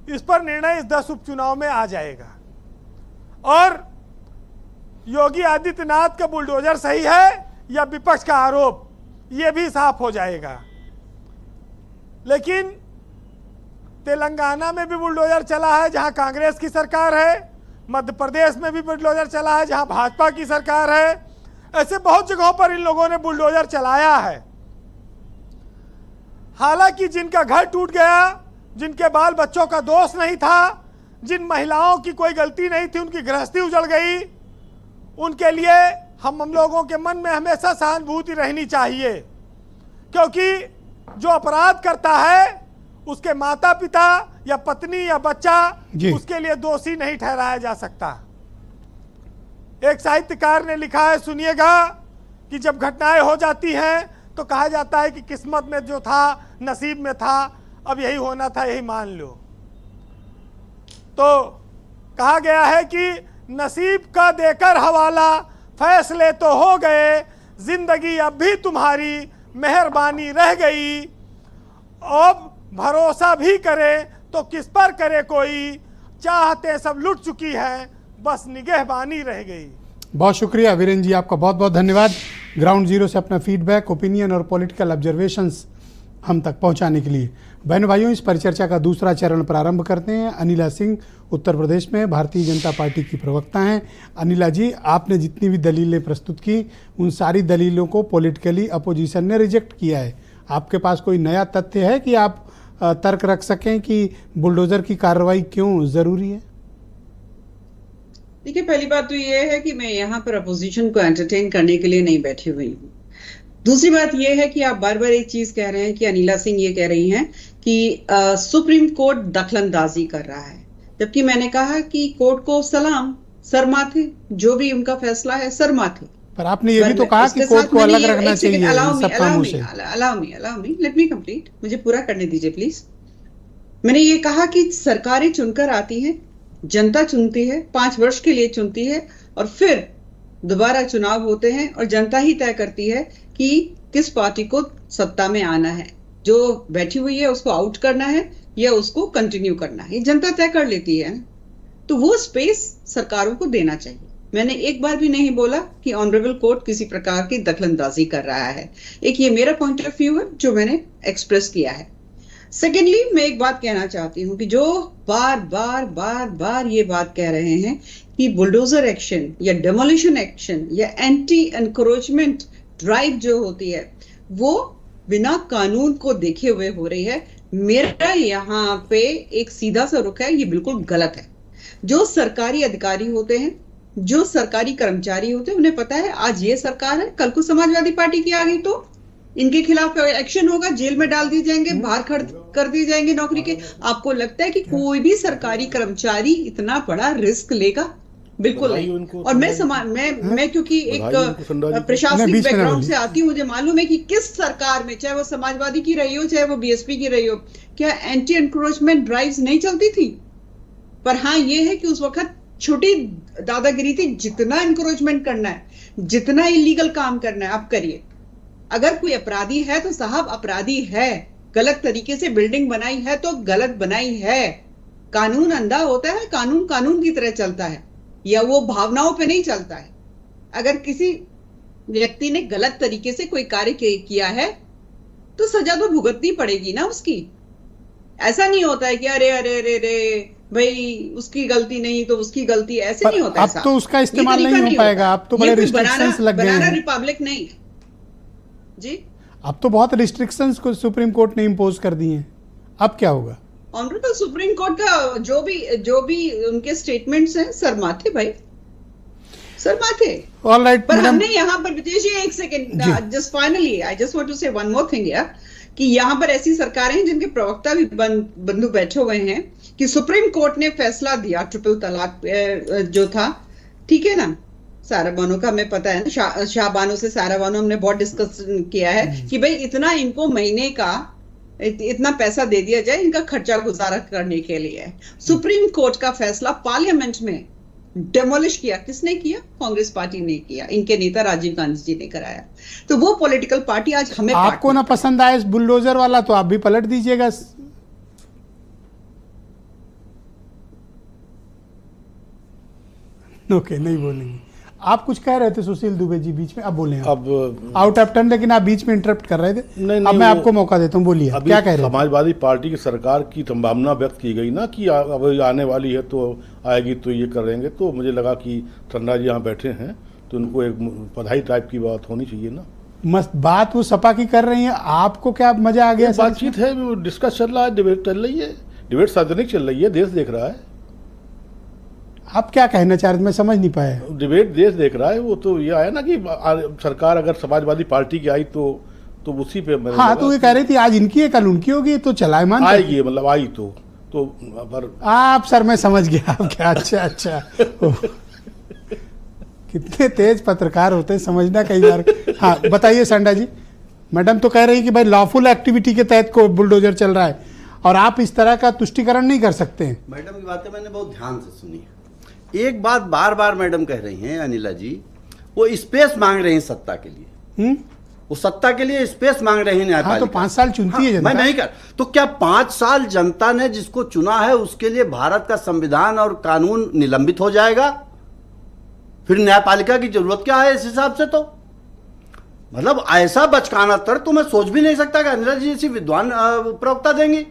इस पर निर्णय इस 10 उपचुनाव में आ जाएगा। और योगी आदित्यनाथ का बुलडोजर सही है या विपक्ष का आरोप, ये भी साफ हो जाएगा। लेकिन तेलंगाना में भी बुलडोजर चला है जहां कांग्रेस की सरकार है, मध्य प्रदेश में भी बुलडोजर चला है जहां भाजपा की सरकार है। ऐसे बहुत जगहों पर इन लोगों ने बुलडोजर चलाया है। हालांकि जिनका घर टूट गया, जिनके बाल बच्चों का दोष नहीं था, जिन महिलाओं की कोई गलती नहीं थी, उनकी गृहस्थी उजड़ गई, उनके लिए हम लोगों के मन में हमेशा सहानुभूति रहनी चाहिए। क्योंकि जो अपराध करता है उसके माता पिता या पत्नी या बच्चा उसके लिए दोषी नहीं ठहराया जा सकता। एक साहित्यकार ने लिखा है, सुनिएगा, कि जब घटनाएं हो जाती हैं तो कहा जाता है कि किस्मत में जो था, नसीब में था, अब यही होना था, यही मान लो। तो कहा गया है कि नसीब का देकर हवाला, फैसले तो हो गए, जिंदगी अब भी तुम्हारी मेहरबानी रह गई। अब भरोसा भी करे तो किस पर करे कोई, चाहते सब लुट चुकी है, बस निगहबानी रह गई। बहुत शुक्रिया वीरेन जी, आपका बहुत बहुत धन्यवाद ग्राउंड जीरो से अपना फीडबैक, ओपिनियन और पॉलिटिकल ऑब्जर्वेशंस हम तक पहुंचाने के लिए। बहनों भाइयों, इस परिचर्चा का दूसरा चरण प्रारंभ करते हैं। अनिला सिंह उत्तर प्रदेश में भारतीय जनता पार्टी की प्रवक्ता हैं। अनिला जी, आपने जितनी भी दलीलें प्रस्तुत की, उन सारी दलीलों को पॉलिटिकली अपोजिशन ने रिजेक्ट किया है। आपके पास कोई नया तथ्य है कि आप तर्क रख सकें कि बुलडोजर की कार्रवाई क्यों जरूरी है? देखिए, पहली बात तो ये है कि मैं यहाँ पर अपोजिशन को एंटरटेन करने के लिए नहीं बैठी हुई हूँ। दूसरी बात ये है कि आप बार बार एक चीज कह रहे हैं कि अनिला सिंह ये कह रही हैं कि सुप्रीम कोर्ट दखलंदाजी कर रहा है, जबकि मैंने कहा कि कोर्ट को सलाम, सर माथे, जो भी उनका फैसला है सर माथे। पर आपने ये भी तो कहा कि कोर्ट को अलग रखना चाहिए सब कामों से। Allow me, let me complete, मुझे पूरा करने दीजिए प्लीज। मैंने ये कहा कि सरकारें चुनकर आती हैं, जनता चुनती है, 5 वर्ष के लिए चुनती है और फिर दोबारा चुनाव होते हैं और जनता ही तय करती है कि किस पार्टी को सत्ता में आना है। जो बैठी हुई है उसको आउट करना है या उसको कंटिन्यू करना है, ये जनता तय कर लेती है। तो वो स्पेस सरकारों को देना चाहिए। मैंने एक बार भी नहीं बोला कि ऑनरेबल कोर्ट किसी प्रकार की दखलंदाजी कर रहा है। एक ये मेरा पॉइंट ऑफ व्यू है जो मैंने एक्सप्रेस किया है। सेकेंडली, मैं एक बात कहना चाहती हूँ कि जो बार बार बार बार ये बात कह रहे हैं कि बुलडोजर एक्शन या डेमोलिशन एक्शन या एंटी एनक्रोचमेंट ड्राइव जो होती है वो बिना कानून को देखे हुए हो रही है, मेरा यहाँ पे एक सीधा सा रुख है, ये बिल्कुल गलत है। जो सरकारी अधिकारी होते हैं, जो सरकारी कर्मचारी होते हैं, उन्हें पता है आज ये सरकार है, कल को समाजवादी पार्टी की आ गई तो इनके खिलाफ एक्शन होगा, जेल में डाल दिए जाएंगे, बाहर कर दिए जाएंगे नौकरी के। आपको लगता है कि कोई भी सरकारी कर्मचारी इतना बड़ा रिस्क लेगा? बिल्कुल नहीं। और मैं क्योंकि एक प्रशासनिक बैकग्राउंड से आती हूँ, मुझे मालूम है कि किस सरकार में, चाहे वो समाजवादी की रही हो चाहे वो बीएसपी की रही हो, क्या एंटी एनक्रोचमेंट ड्राइव्स नहीं चलती थी? पर हाँ ये है कि उस वक्त छोटी दादागिरी थी, जितना एनक्रोचमेंट करना है, जितना इलीगल काम करना है आप करिए। अगर कोई अपराधी है तो साहब अपराधी है, गलत तरीके से बिल्डिंग बनाई है तो गलत बनाई है। कानून अंधा होता है, कानून कानून की तरह चलता है, या वो भावनाओं पे नहीं चलता है। अगर किसी व्यक्ति ने गलत तरीके से कोई कार्य किया है तो सजा तो भुगतनी पड़ेगी ना उसकी। ऐसा नहीं होता है कि अरे अरे अरे अरे भाई उसकी गलती नहीं तो उसकी गलती, ऐसे नहीं होता। अब तो उसका इस्तेमाल नहीं हो पाएगा, अब तो बड़े रिस्ट्रिक्शंस लग गए हैं। रिपब्लिक नहीं जी, अब तो बहुत रिस्ट्रिक्शंस को सुप्रीम कोर्ट ने इम्पोज कर दी हैं, अब क्या होगा? ऑनरेबल सुप्रीम कोर्ट का जो भी उनके स्टेटमेंट्स हैं, सर माथे भाई, सर माथे। ऑलराइट, पर हमने यहाँ पर विदेश जी एक second, just finally I just want to say one more thing यार, कि यहाँ पर ऐसी सरकारें हैं जिनके प्रवक्ता भी बंधु बैठे हुए हैं कि सुप्रीम कोर्ट ने फैसला दिया ट्रिपल तलाक जो था, ठीक है ना, सारा बानो का हमें पता है ना, शाह बानो से सारा बानो हमने बहुत डिस्कस किया है कि भाई इतना इनको महीने का इतना पैसा दे दिया जाए इनका खर्चा गुजारा करने के लिए। सुप्रीम कोर्ट का फैसला पार्लियामेंट में डेमोलिश किया, किसने किया? कांग्रेस पार्टी ने किया, इनके नेता राजीव गांधी जी ने कराया। तो वो पॉलिटिकल पार्टी आज हमें, आपको ना पसंद आए बुलडोजर वाला तो आप भी पलट दीजिएगा। ओके, नहीं बोलेंगे। आप कुछ कह रहे थे सुशील दुबे जी बीच में, अब बोले। अब आउट ऑफ टर्न, लेकिन आप बीच में इंटरप्ट कर रहे थे। नहीं, अब मैं आपको मौका देता हूँ, बोलिए क्या कह रहे हैं। समाजवादी पार्टी की सरकार की संभावना व्यक्त की गई ना कि अब आने वाली है तो आएगी तो ये करेंगे, तो मुझे लगा कि टंडा जी यहाँ बैठे हैं तो उनको एक बधाई टाइप की बात होनी चाहिए ना। मस्त बात वो सपा की कर रही है, आपको क्या मजा आ गया? बातचीत है, डिस्कस चल रहा है, डिबेट चल रही है, डिबेट सार्वजनिक चल रही है, देश देख रहा है। आप क्या कहना चाह रहे थे, मैं समझ नहीं पाया। डिबेट देश देख रहा है, वो तो ये आया ना कि सरकार अगर समाजवादी पार्टी की आई तो उसी पे। हाँ, तो ये कह रही थी आज इनकी है कल उनकी होगी, तो चलायमान आएगी, मतलब आई तो पर आप सर मैं समझ गया आप क्या। अच्छा कितने तेज पत्रकार होते हैं, समझना कई बार। हाँ बताइए संडा जी। मैडम तो कह रही कि भाई लॉफुल एक्टिविटी के तहत को बुलडोजर चल रहा है और आप इस तरह का तुष्टिकरण नहीं कर सकते हैं। मैडम की बातें मैंने बहुत ध्यान से सुनी है। एक बात बार बार मैडम कह रही हैं अनिला जी, वो स्पेस मांग रही हैं सत्ता के लिए। वो सत्ता के लिए स्पेस मांग रहे हैं न्यायपालिका। हाँ, तो 5 साल चुनती है जनता। मैं नहीं कर, तो क्या 5 साल जनता ने जिसको चुना है उसके लिए भारत का संविधान और कानून निलंबित हो जाएगा? फिर न्यायपालिका की जरूरत क्या है इस हिसाब से? तो मतलब ऐसा बचकाना तर्क तो मैं सोच भी नहीं सकता कि अनिला जी जैसी विद्वान प्रवक्ता देंगी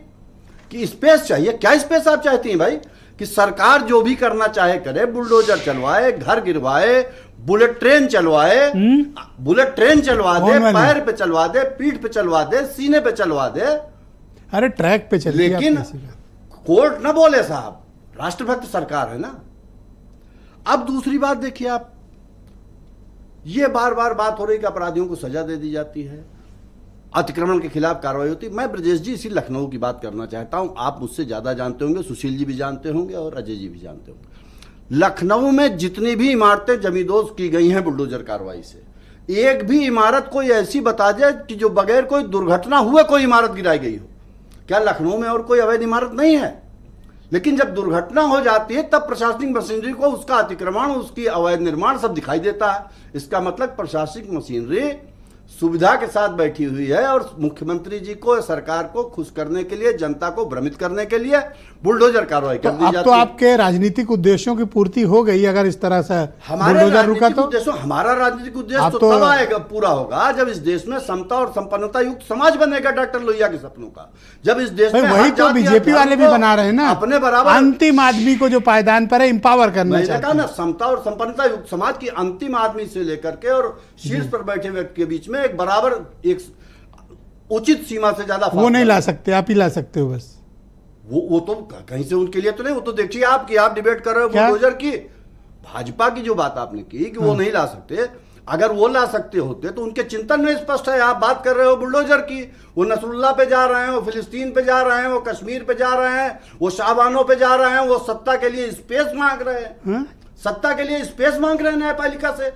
कि स्पेस चाहिए। क्या स्पेस आप चाहती हैं भाई? कि सरकार जो भी करना चाहे करे, बुलडोजर चलवाए, घर गिरवाए, बुलेट ट्रेन चलवाए, बुलेट ट्रेन चलवा दे, पैर पे चलवा दे, पीठ पे चलवा दे, सीने पे चलवा दे, अरे ट्रैक पे चल। लेकिन कोर्ट ना बोले साहब, राष्ट्रभक्त सरकार है ना। अब दूसरी बात देखिए आप, ये बार बार बात हो रही कि अपराधियों को सजा दे दी जाती है, अतिक्रमण के खिलाफ कार्रवाई होती है। मैं ब्रजेश जी इसी लखनऊ की बात करना चाहता हूं। आप मुझसे ज्यादा जानते होंगे, सुशील जी भी जानते होंगे और अजय जी भी जानते होंगे। लखनऊ में जितनी भी इमारतें जमींदोज की गई हैं बुलडोजर कार्रवाई से, एक भी इमारत कोई ऐसी बता दे कि जो बगैर कोई दुर्घटना हुए कोई इमारत गिराई गई हो। क्या लखनऊ में और कोई अवैध इमारत नहीं है? लेकिन जब दुर्घटना हो जाती है तब प्रशासनिक मशीनरी को उसका अतिक्रमण, उसकी अवैध निर्माण सब दिखाई देता है। इसका मतलब प्रशासनिक मशीनरी सुविधा के साथ बैठी हुई है और मुख्यमंत्री जी को, सरकार को खुश करने के लिए, जनता को भ्रमित करने के लिए बुलडोजर कार्रवाई कर दी अब जाती तो है। आपके राजनीतिक उद्देश्यों की पूर्ति हो गई अगर इस तरह से हमारे बुलडोजर रुका राजनीतिक तो। उद्देश्य, हमारा राजनीतिक उद्देश्य आप तो तो- तब आएगा, पूरा होगा जब इस देश में समता और संपन्नता युक्त समाज बनेगा, डॉक्टर लोहिया के सपनों का। जब इस देश भाई में वही हर तो जाति, हर बीजेपी वाले धर्म भी को बना रहे हैं ना, अपने बराबर। अंतिम आदमी को जो पायदान पर है एम्पावर करना मैंने चाहते कहा हैं। ना, समता और संपन्नता युक्त समाज की अंतिम आदमी से लेकर के और शीर्ष पर बैठे व्यक्ति के बीच में एक बराबर, एक उचित सीमा से ज्यादा वो नहीं फासला ला सकते, आप ही ला सकते हो बस। वो तो कहीं से उनके लिए तो नहीं, वो तो देखिए आपकी, आप डिबेट कर रहे हो क्या? बुलडोजर की, भाजपा की जो बात आपने की कि वो नहीं ला सकते, अगर वो ला सकते होते तो उनके चिंतन में स्पष्ट है। आप बात कर रहे हो बुलडोजर की, वो नसरुल्लाह पे जा रहे हैं, वो फिलिस्तीन पे जा रहे हैं, वो कश्मीर पे जा रहे हैं, वो शाहबानों पे जा रहे हैं, वो सत्ता के लिए स्पेस मांग रहे हैं, सत्ता के लिए स्पेस मांग रहे हैं न्यायपालिका से।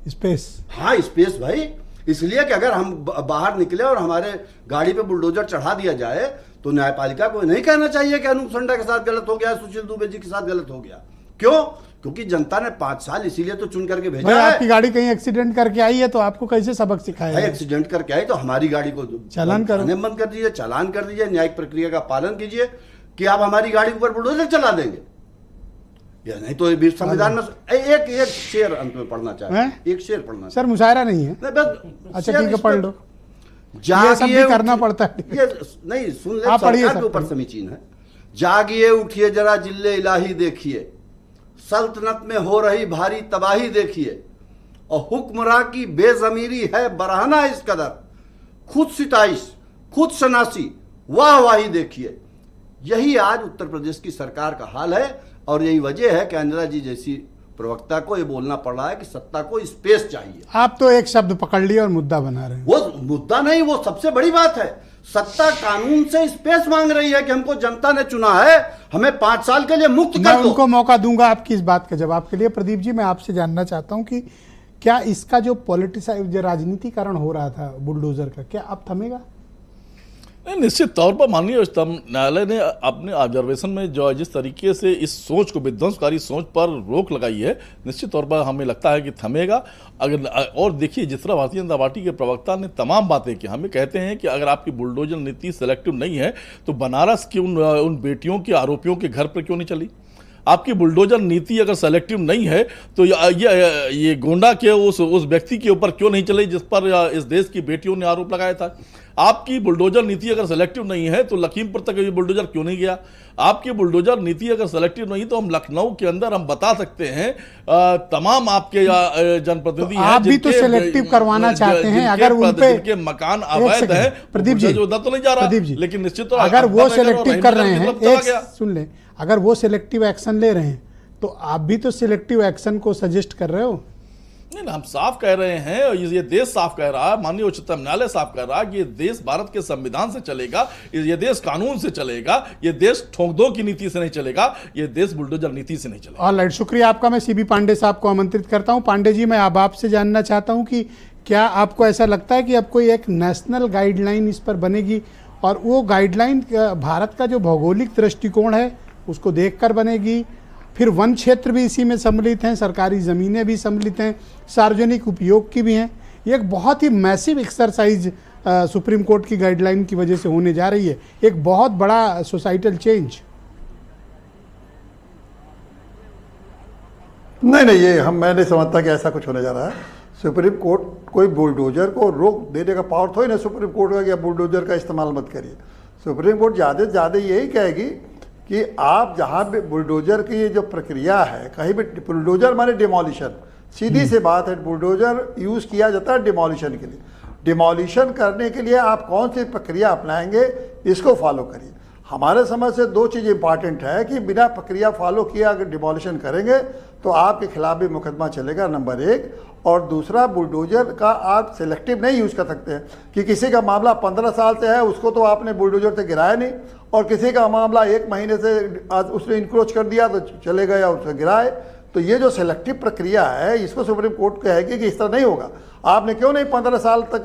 स्पेस, हाँ स्पेस भाई, इसलिए कि अगर हम बाहर निकले और हमारे गाड़ी पे बुलडोजर चढ़ा दिया जाए तो न्यायपालिका को नहीं कहना चाहिए कि अनूप संडा के साथ गलत हो गया, सुशील दुबे जी के साथ गलत हो गया। क्यों? क्योंकि जनता ने 5 साल इसीलिए तो चुन करके भाई भेजा है। आपकी गाड़ी कहीं एक्सीडेंट करके आई है तो आपको कैसे सबक भाई सिखाएगा? एक्सीडेंट करके आई तो हमारी गाड़ी को चालान करो। थाने में बंद कर दीजिए, चालान कर दीजिए, न्यायिक प्रक्रिया का पालन कीजिए कि आप हमारी गाड़ी के ऊपर बुलडोजर चला देंगे या नहीं। तो ये संविधान में एक शेर अंत में पढ़ना चाहते, एक शेर पढ़ना सर मुशायरा नहीं है। नहीं, बस अच्छा शेर ठीक है, इस पढ़ पे- लो। ये सब भी करना पड़ता है। ये नहीं, सुन ले, आप पढ़िए सरकार के सब। ऊपर समीचीन है। जागिए उठिए जरा जिल्ले इलाही देखिए, सल्तनत में हो रही भारी तबाही देखिए, और हुक्मरां की बेजमीरी है बरहना इस कदर, खुद सिताइश खुद शनासी वाहवाही देखिए। यही आज उत्तर प्रदेश की सरकार का हाल है और यही वजह है कि अंजना जी जैसी प्रवक्ता को ये बोलना पड़ रहा है कि सत्ता को स्पेस चाहिए। आप तो एक शब्द पकड़ लिए और मुद्दा बना रहे हैं। वो मुद्दा नहीं, वो सबसे बड़ी बात है। सत्ता कानून से स्पेस मांग रही है कि हमको जनता ने चुना है, हमें 5 साल के लिए मुक्त मैं कर दो। उनको मौका दूंगा आपकी इस बात के जवाब के लिए। प्रदीप जी, मैं आपसे जानना चाहता हूं कि क्या इसका जो पॉलिटिसाइज, जो राजनीतिकरण हो रहा था बुलडोजर का, क्या अब थमेगा? नहीं, निश्चित तौर पर माननीय उच्चतम न्यायालय ने अपने ऑब्जर्वेशन में जो जिस तरीके से इस सोच को, विध्वंसकारी सोच पर रोक लगाई है, निश्चित तौर पर हमें लगता है कि थमेगा। अगर और देखिए, जिस तरह भारतीय जनता पार्टी के प्रवक्ता ने तमाम बातें की, हमें कहते हैं कि अगर आपकी बुलडोजर नीति सेलेक्टिव नहीं है तो बनारस की उन बेटियों के, आरोपियों के घर पर क्यों नहीं चली? आपकी बुलडोजर नीति अगर सेलेक्टिव नहीं है तो ये गोंडा के उस व्यक्ति के ऊपर क्यों नहीं चली जिस पर इस देश की बेटियों ने आरोप लगाया था? आपकी बुलडोजर नीति अगर सेलेक्टिव नहीं है तो लखीमपुर तक ये बुलडोजर क्यों नहीं गया? आपकी बुलडोजर नीति अगर सेलेक्टिव नहीं तो हम लखनऊ के अंदर हम बता सकते हैं तमाम आपके जनप्रतिनिधि तो आप भी तो सेलेक्टिव करवाना चाहते हैं। अगर उन पे जिनके मकान अवैध है, प्रदीप जी, उधर तो नहीं जा रहा, प्रदीप जी, लेकिन निश्चित अगर वो सेलेक्टिव कर रहे हैं, एक सुन ले, अगर वो सेलेक्टिव एक्शन ले रहे हैं तो आप भी तो सिलेक्टिव एक्शन को सजेस्ट कर रहे हो। नहीं, हम साफ कह रहे हैं, और ये देश साफ कह रहा है, माननीय उच्चतम न्यायालय साफ कह रहा है कि ये देश भारत के संविधान से चलेगा, ये देश कानून से चलेगा, ये देश ठोक दो की नीति से नहीं चलेगा, ये देश बुलडोजर नीति से नहीं चलेगा। ऑलराइट, शुक्रिया आपका। मैं सीबी पांडे साहब को आमंत्रित करता हूं। पांडे जी, मैं अब आपसे जानना चाहता हूं कि क्या आपको ऐसा लगता है कि अब कोई एक नेशनल गाइडलाइन इस पर बनेगी और वो गाइडलाइन भारत का जो भौगोलिक दृष्टिकोण है उसको देखकर बनेगी? फिर वन क्षेत्र भी इसी में सम्मिलित हैं, सरकारी ज़मीनें भी सम्मिलित हैं, सार्वजनिक उपयोग की भी हैं। ये एक बहुत ही मैसिव एक्सरसाइज सुप्रीम कोर्ट की गाइडलाइन की वजह से होने जा रही है, एक बहुत बड़ा सोसाइटल चेंज। नहीं, ये मैं नहीं समझता कि ऐसा कुछ होने जा रहा है। सुप्रीम कोर्ट कोई बुलडोजर को रोक देने का पावर थोड़ी ना सुप्रीम कोर्ट का कि आप बुलडोजर का इस्तेमाल मत करिए। सुप्रीम कोर्ट ज़्यादा से ज़्यादा यही कहेगी कि आप जहाँ भी बुलडोजर की जो प्रक्रिया है, कहीं भी बुलडोजर माने डिमोलिशन, सीधी सी बात है। बुलडोजर यूज़ किया जाता है डिमोलिशन के लिए। डिमोलिशन करने के लिए आप कौन सी प्रक्रिया अपनाएंगे, इसको फॉलो करिए। हमारे समझ से 2 चीज़ इंपॉर्टेंट है कि बिना प्रक्रिया फॉलो किए अगर डिमोलिशन करेंगे तो आपके खिलाफ भी मुकदमा चलेगा, नंबर 1। और दूसरा, बुलडोजर का आप सिलेक्टिव नहीं यूज़ कर सकते हैं कि किसी का मामला 15 साल से है, उसको तो आपने बुलडोजर से गिराया नहीं, और किसी का मामला 1 महीने से उसने इंक्रोच कर दिया तो चले गए और उसको गिराए। तो ये जो सिलेक्टिव प्रक्रिया है, इसको सुप्रीम कोर्ट कहेगी कि इस तरह नहीं होगा। आपने क्यों नहीं 15 साल तक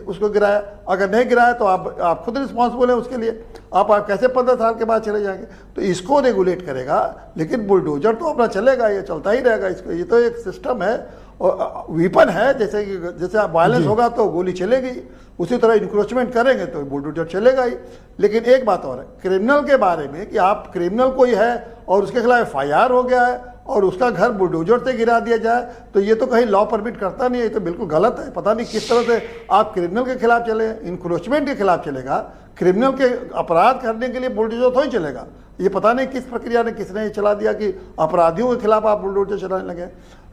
उसको गिराया? अगर नहीं गिराया तो आप खुद रिस्पॉन्सिबल हैं उसके लिए। आप कैसे 15 साल के बाद चले जाएंगे? तो इसको रेगुलेट करेगा, लेकिन बुलडोजर तो अपना चलेगा, ये चलता ही रहेगा। इसको ये तो एक सिस्टम है और वेपन है, जैसे वायलेंस होगा तो गोली चलेगी, उसी तरह इंक्रोचमेंट करेंगे तो बुलडोजर चलेगा ही। लेकिन एक बात और है क्रिमिनल के बारे में कि आप क्रिमिनल कोई है और उसके खिलाफ FIR हो गया है और उसका घर बुलडोजर से गिरा दिया जाए, तो ये तो कहीं लॉ परमिट करता नहीं है, ये तो बिल्कुल गलत है। पता नहीं किस तरह से आप क्रिमिनल के खिलाफ चले, इंक्रोचमेंट के खिलाफ चलेगा, क्रिमिनल के अपराध करने के लिए बुलडोजर थोड़ी चलेगा। ये पता नहीं किस प्रक्रिया ने किसने ये चला दिया कि अपराधियों के खिलाफ आप बुलडोजर चलाने लगे।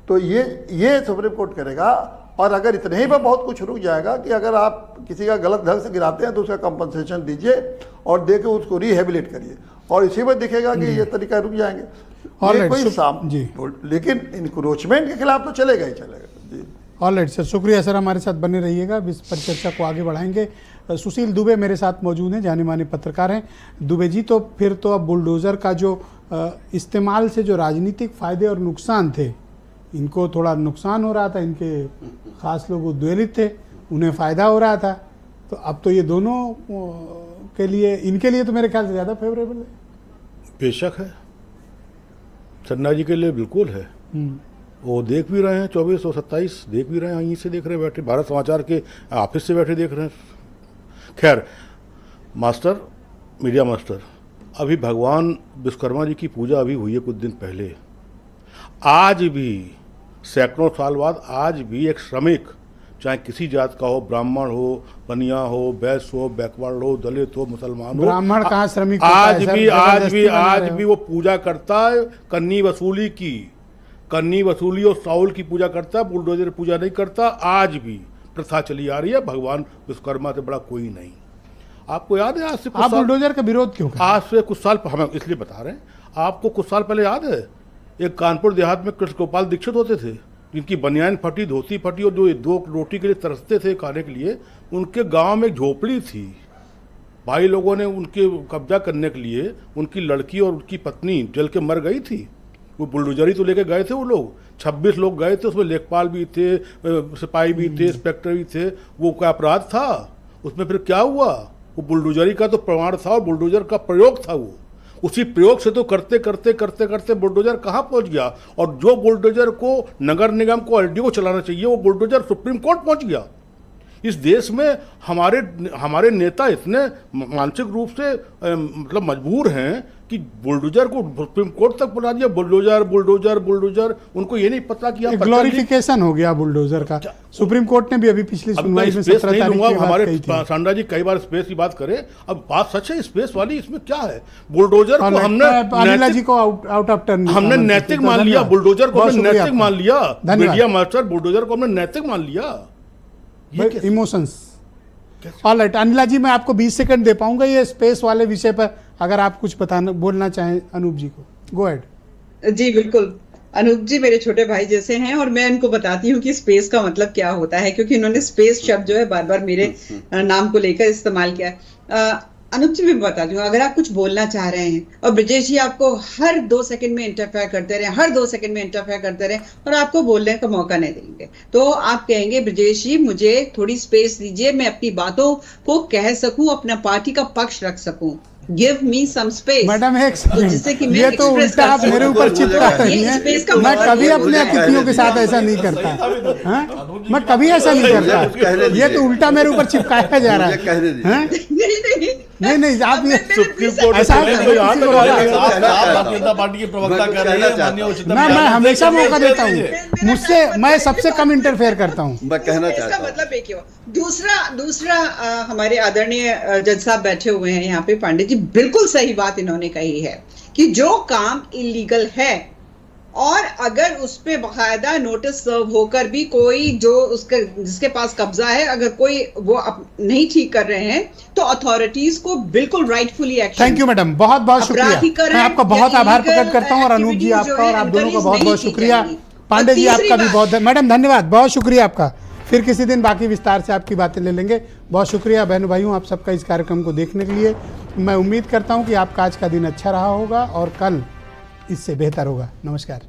तो ये सुप्रीम कोर्ट करेगा। और अगर इतने ही पर बहुत कुछ रुक जाएगा कि अगर आप किसी का गलत ढंग से गिराते हैं तो उसका कंपनसेशन दीजिए और दे के उसको रिहेबिलिट करिए, और इसी में दिखेगा कि ये तरीका रुक जाएंगे। ये कोई लेकिन इंक्रोचमेंट के खिलाफ तो चलेगा ही चलेगा जी। ऑलराइट सर, शुक्रिया सर, हमारे साथ बने रहिएगा, इस पर चर्चा को आगे बढ़ाएंगे। सुशील दुबे मेरे साथ मौजूद हैं, जाने माने पत्रकार हैं। दुबे जी, तो फिर तो अब बुलडोज़र का जो इस्तेमाल से जो राजनीतिक फ़ायदे और नुकसान थे, इनको थोड़ा नुकसान हो रहा था, इनके ख़ास लोग उद्वेलित थे, उन्हें फ़ायदा हो रहा था, तो अब तो ये दोनों के लिए, इनके लिए तो मेरे ख्याल से ज़्यादा फेवरेबल है। बेशक है, सन्ना जी के लिए बिल्कुल है। वो देख भी रहे हैं, 24 और 27 देख भी रहे हैं, यहीं से देख रहे हैं बैठे, भारत समाचार के ऑफिस से बैठे देख रहे हैं। खैर मास्टर, मीडिया मास्टर, अभी भगवान विश्वकर्मा जी की पूजा अभी हुई है कुछ दिन पहले। आज भी सैकड़ों साल बाद आज भी एक श्रमिक, चाहे किसी जात का हो, ब्राह्मण हो, बनिया हो, वैश्य हो, बैकवर्ड हो, दलित हो, मुसलमान हो, ब्राह्मण कहाँ श्रमिक आज भी वो पूजा करता है कन्नी वसूली की, कन्नी वसूली और साउल की पूजा करता है, बुलडोजर पूजा नहीं करता। आज भी प्रथा चली आ रही है, भगवान विश्वकर्मा से बड़ा कोई नहीं। आपको याद है आज से आप बुलडोजर का विरोध क्यों? आज से कुछ साल, हम इसलिए बता रहे हैं, आपको कुछ साल पहले याद है एक कानपुर देहात में कृष्ण गोपाल दीक्षित होते थे, जिनकी बनियान फटी, धोती फटी, और जो 2 रोटी के लिए तरसते थे खाने के लिए, उनके गांव में एक झोपड़ी थी। भाई लोगों ने उनके कब्जा करने के लिए उनकी लड़की और उनकी पत्नी जल के मर गई थी। वो बुलडोजरी तो लेके गए थे, वो लोग 26 लोग गए थे, उसमें लेखपाल भी थे, सिपाही भी थे, इंस्पेक्टर भी थे। वो क्या अपराध था उसमें? फिर क्या हुआ? वो बुलडोजरी का तो प्रमाण था और बुलडोजर का प्रयोग था। वो उसी प्रयोग से तो करते करते करते करते बुलडोजर कहाँ पहुँच गया, और जो बुलडोजर को नगर निगम को LDO चलाना चाहिए, वो बुलडोजर सुप्रीम कोर्ट पहुँच गया। इस देश में हमारे नेता इतने मानसिक रूप से मतलब मजबूर हैं कि बुलडोजर को सुप्रीम कोर्ट तक पहुंचा दिया। बुलडोजर बुलडोजर बुलडोजर, उनको ये नहीं पता कि ग्लोरिफिकेशन हो गया बुलडोजर का। सुप्रीम कोर्ट ने भी अभी पिछली सुनवाई में 17 तारीख की बात कही थी। सांडा जी कई बार स्पेस की बात करे, अब बात सच है स्पेस वाली, इसमें क्या है? बुलडोजर को हमने अनिला जी को आउट ऑफ टर्न हमने नैतिक मान लिया, बुलडोजर को हमने नैतिक मान लिया। मीडिया मास्टर, बुलडोजर को हमने नैतिक मान लिया। इमोशंस। ऑलराइट अनिला जी, मैं आपको 20 सेकंड दे पाऊंगा ये स्पेस वाले विषय पर, अगर आप कुछ बोलना चाहें अनूप जी को। Go ahead. जी बिल्कुल, अनूप जी मेरे छोटे भाई जैसे हैं और मैं इनको बताती हूँ कि स्पेस का मतलब क्या होता है, क्योंकि इन्होंने स्पेस शब्द जो है बार बार मेरे नाम को लेकर इस्तेमाल किया है। अनूप जी मैं बताती हूँ, अगर आप कुछ बोलना चाह रहे हैं और ब्रजेश जी आपको हर 2 सेकंड में इंटरफेयर करते रहे, हर 2 सेकंड में इंटरफेयर करते रहे और आपको बोलने का मौका नहीं देंगे, तो आप कहेंगे ब्रजेश जी मुझे थोड़ी स्पेस दीजिए, मैं अपनी बातों को कह सकूं, अपना पार्टी का पक्ष रख सकूं। Give me some space. Madam एक जिससे कि ये तो उल्टा आप मेरे ऊपर चिपका रही हैं। मैं कभी अपने अतिथियों के साथ ऐसा नहीं करता, मैं कभी ऐसा नहीं करता। ये तो उल्टा मेरे ऊपर चिपकाया जा रहा है। नहीं आप ये सुप्रीम कोर्ट पार्टी के प्रवक्ता कह रहे हैं, मैं हमेशा मौका देता हूँ, मुझसे मैं सबसे कम इंटरफेयर करता हूँ। मैं कहना चाहता हूँ मतलब एक दूसरा हमारे आदरणीय जज साहब बैठे हुए हैं यहाँ पे, पांडे जी, बिल्कुल सही बात इन्होंने कही है कि जो काम इलीगल है और अगर उस पे बाकायदा नोटिस सर्व होकर भी कोई जो उसके जिसके पास कब्जा है, अगर कोई वो नहीं ठीक कर रहे हैं तो अथॉरिटीज को बिल्कुल rightfully action. Thank you madam, बहुत बहुत शुक्रिया। मैं आपका बहुत आभार प्रकट करता हूँ, और अनूप जी आपका और आप दोनों का बहुत बहुत शुक्रिया। पांडे जी आपका भी बहुत, मैडम धन्यवाद, बहुत शुक्रिया आपका। फिर किसी दिन बाकी विस्तार से आपकी बातें ले लेंगे। बहुत शुक्रिया बहनों भाइयों आप सबका इस कार्यक्रम को देखने के लिए। मैं उम्मीद करता हूँ कि आपका आज का दिन अच्छा रहा होगा और कल इससे बेहतर होगा। नमस्कार।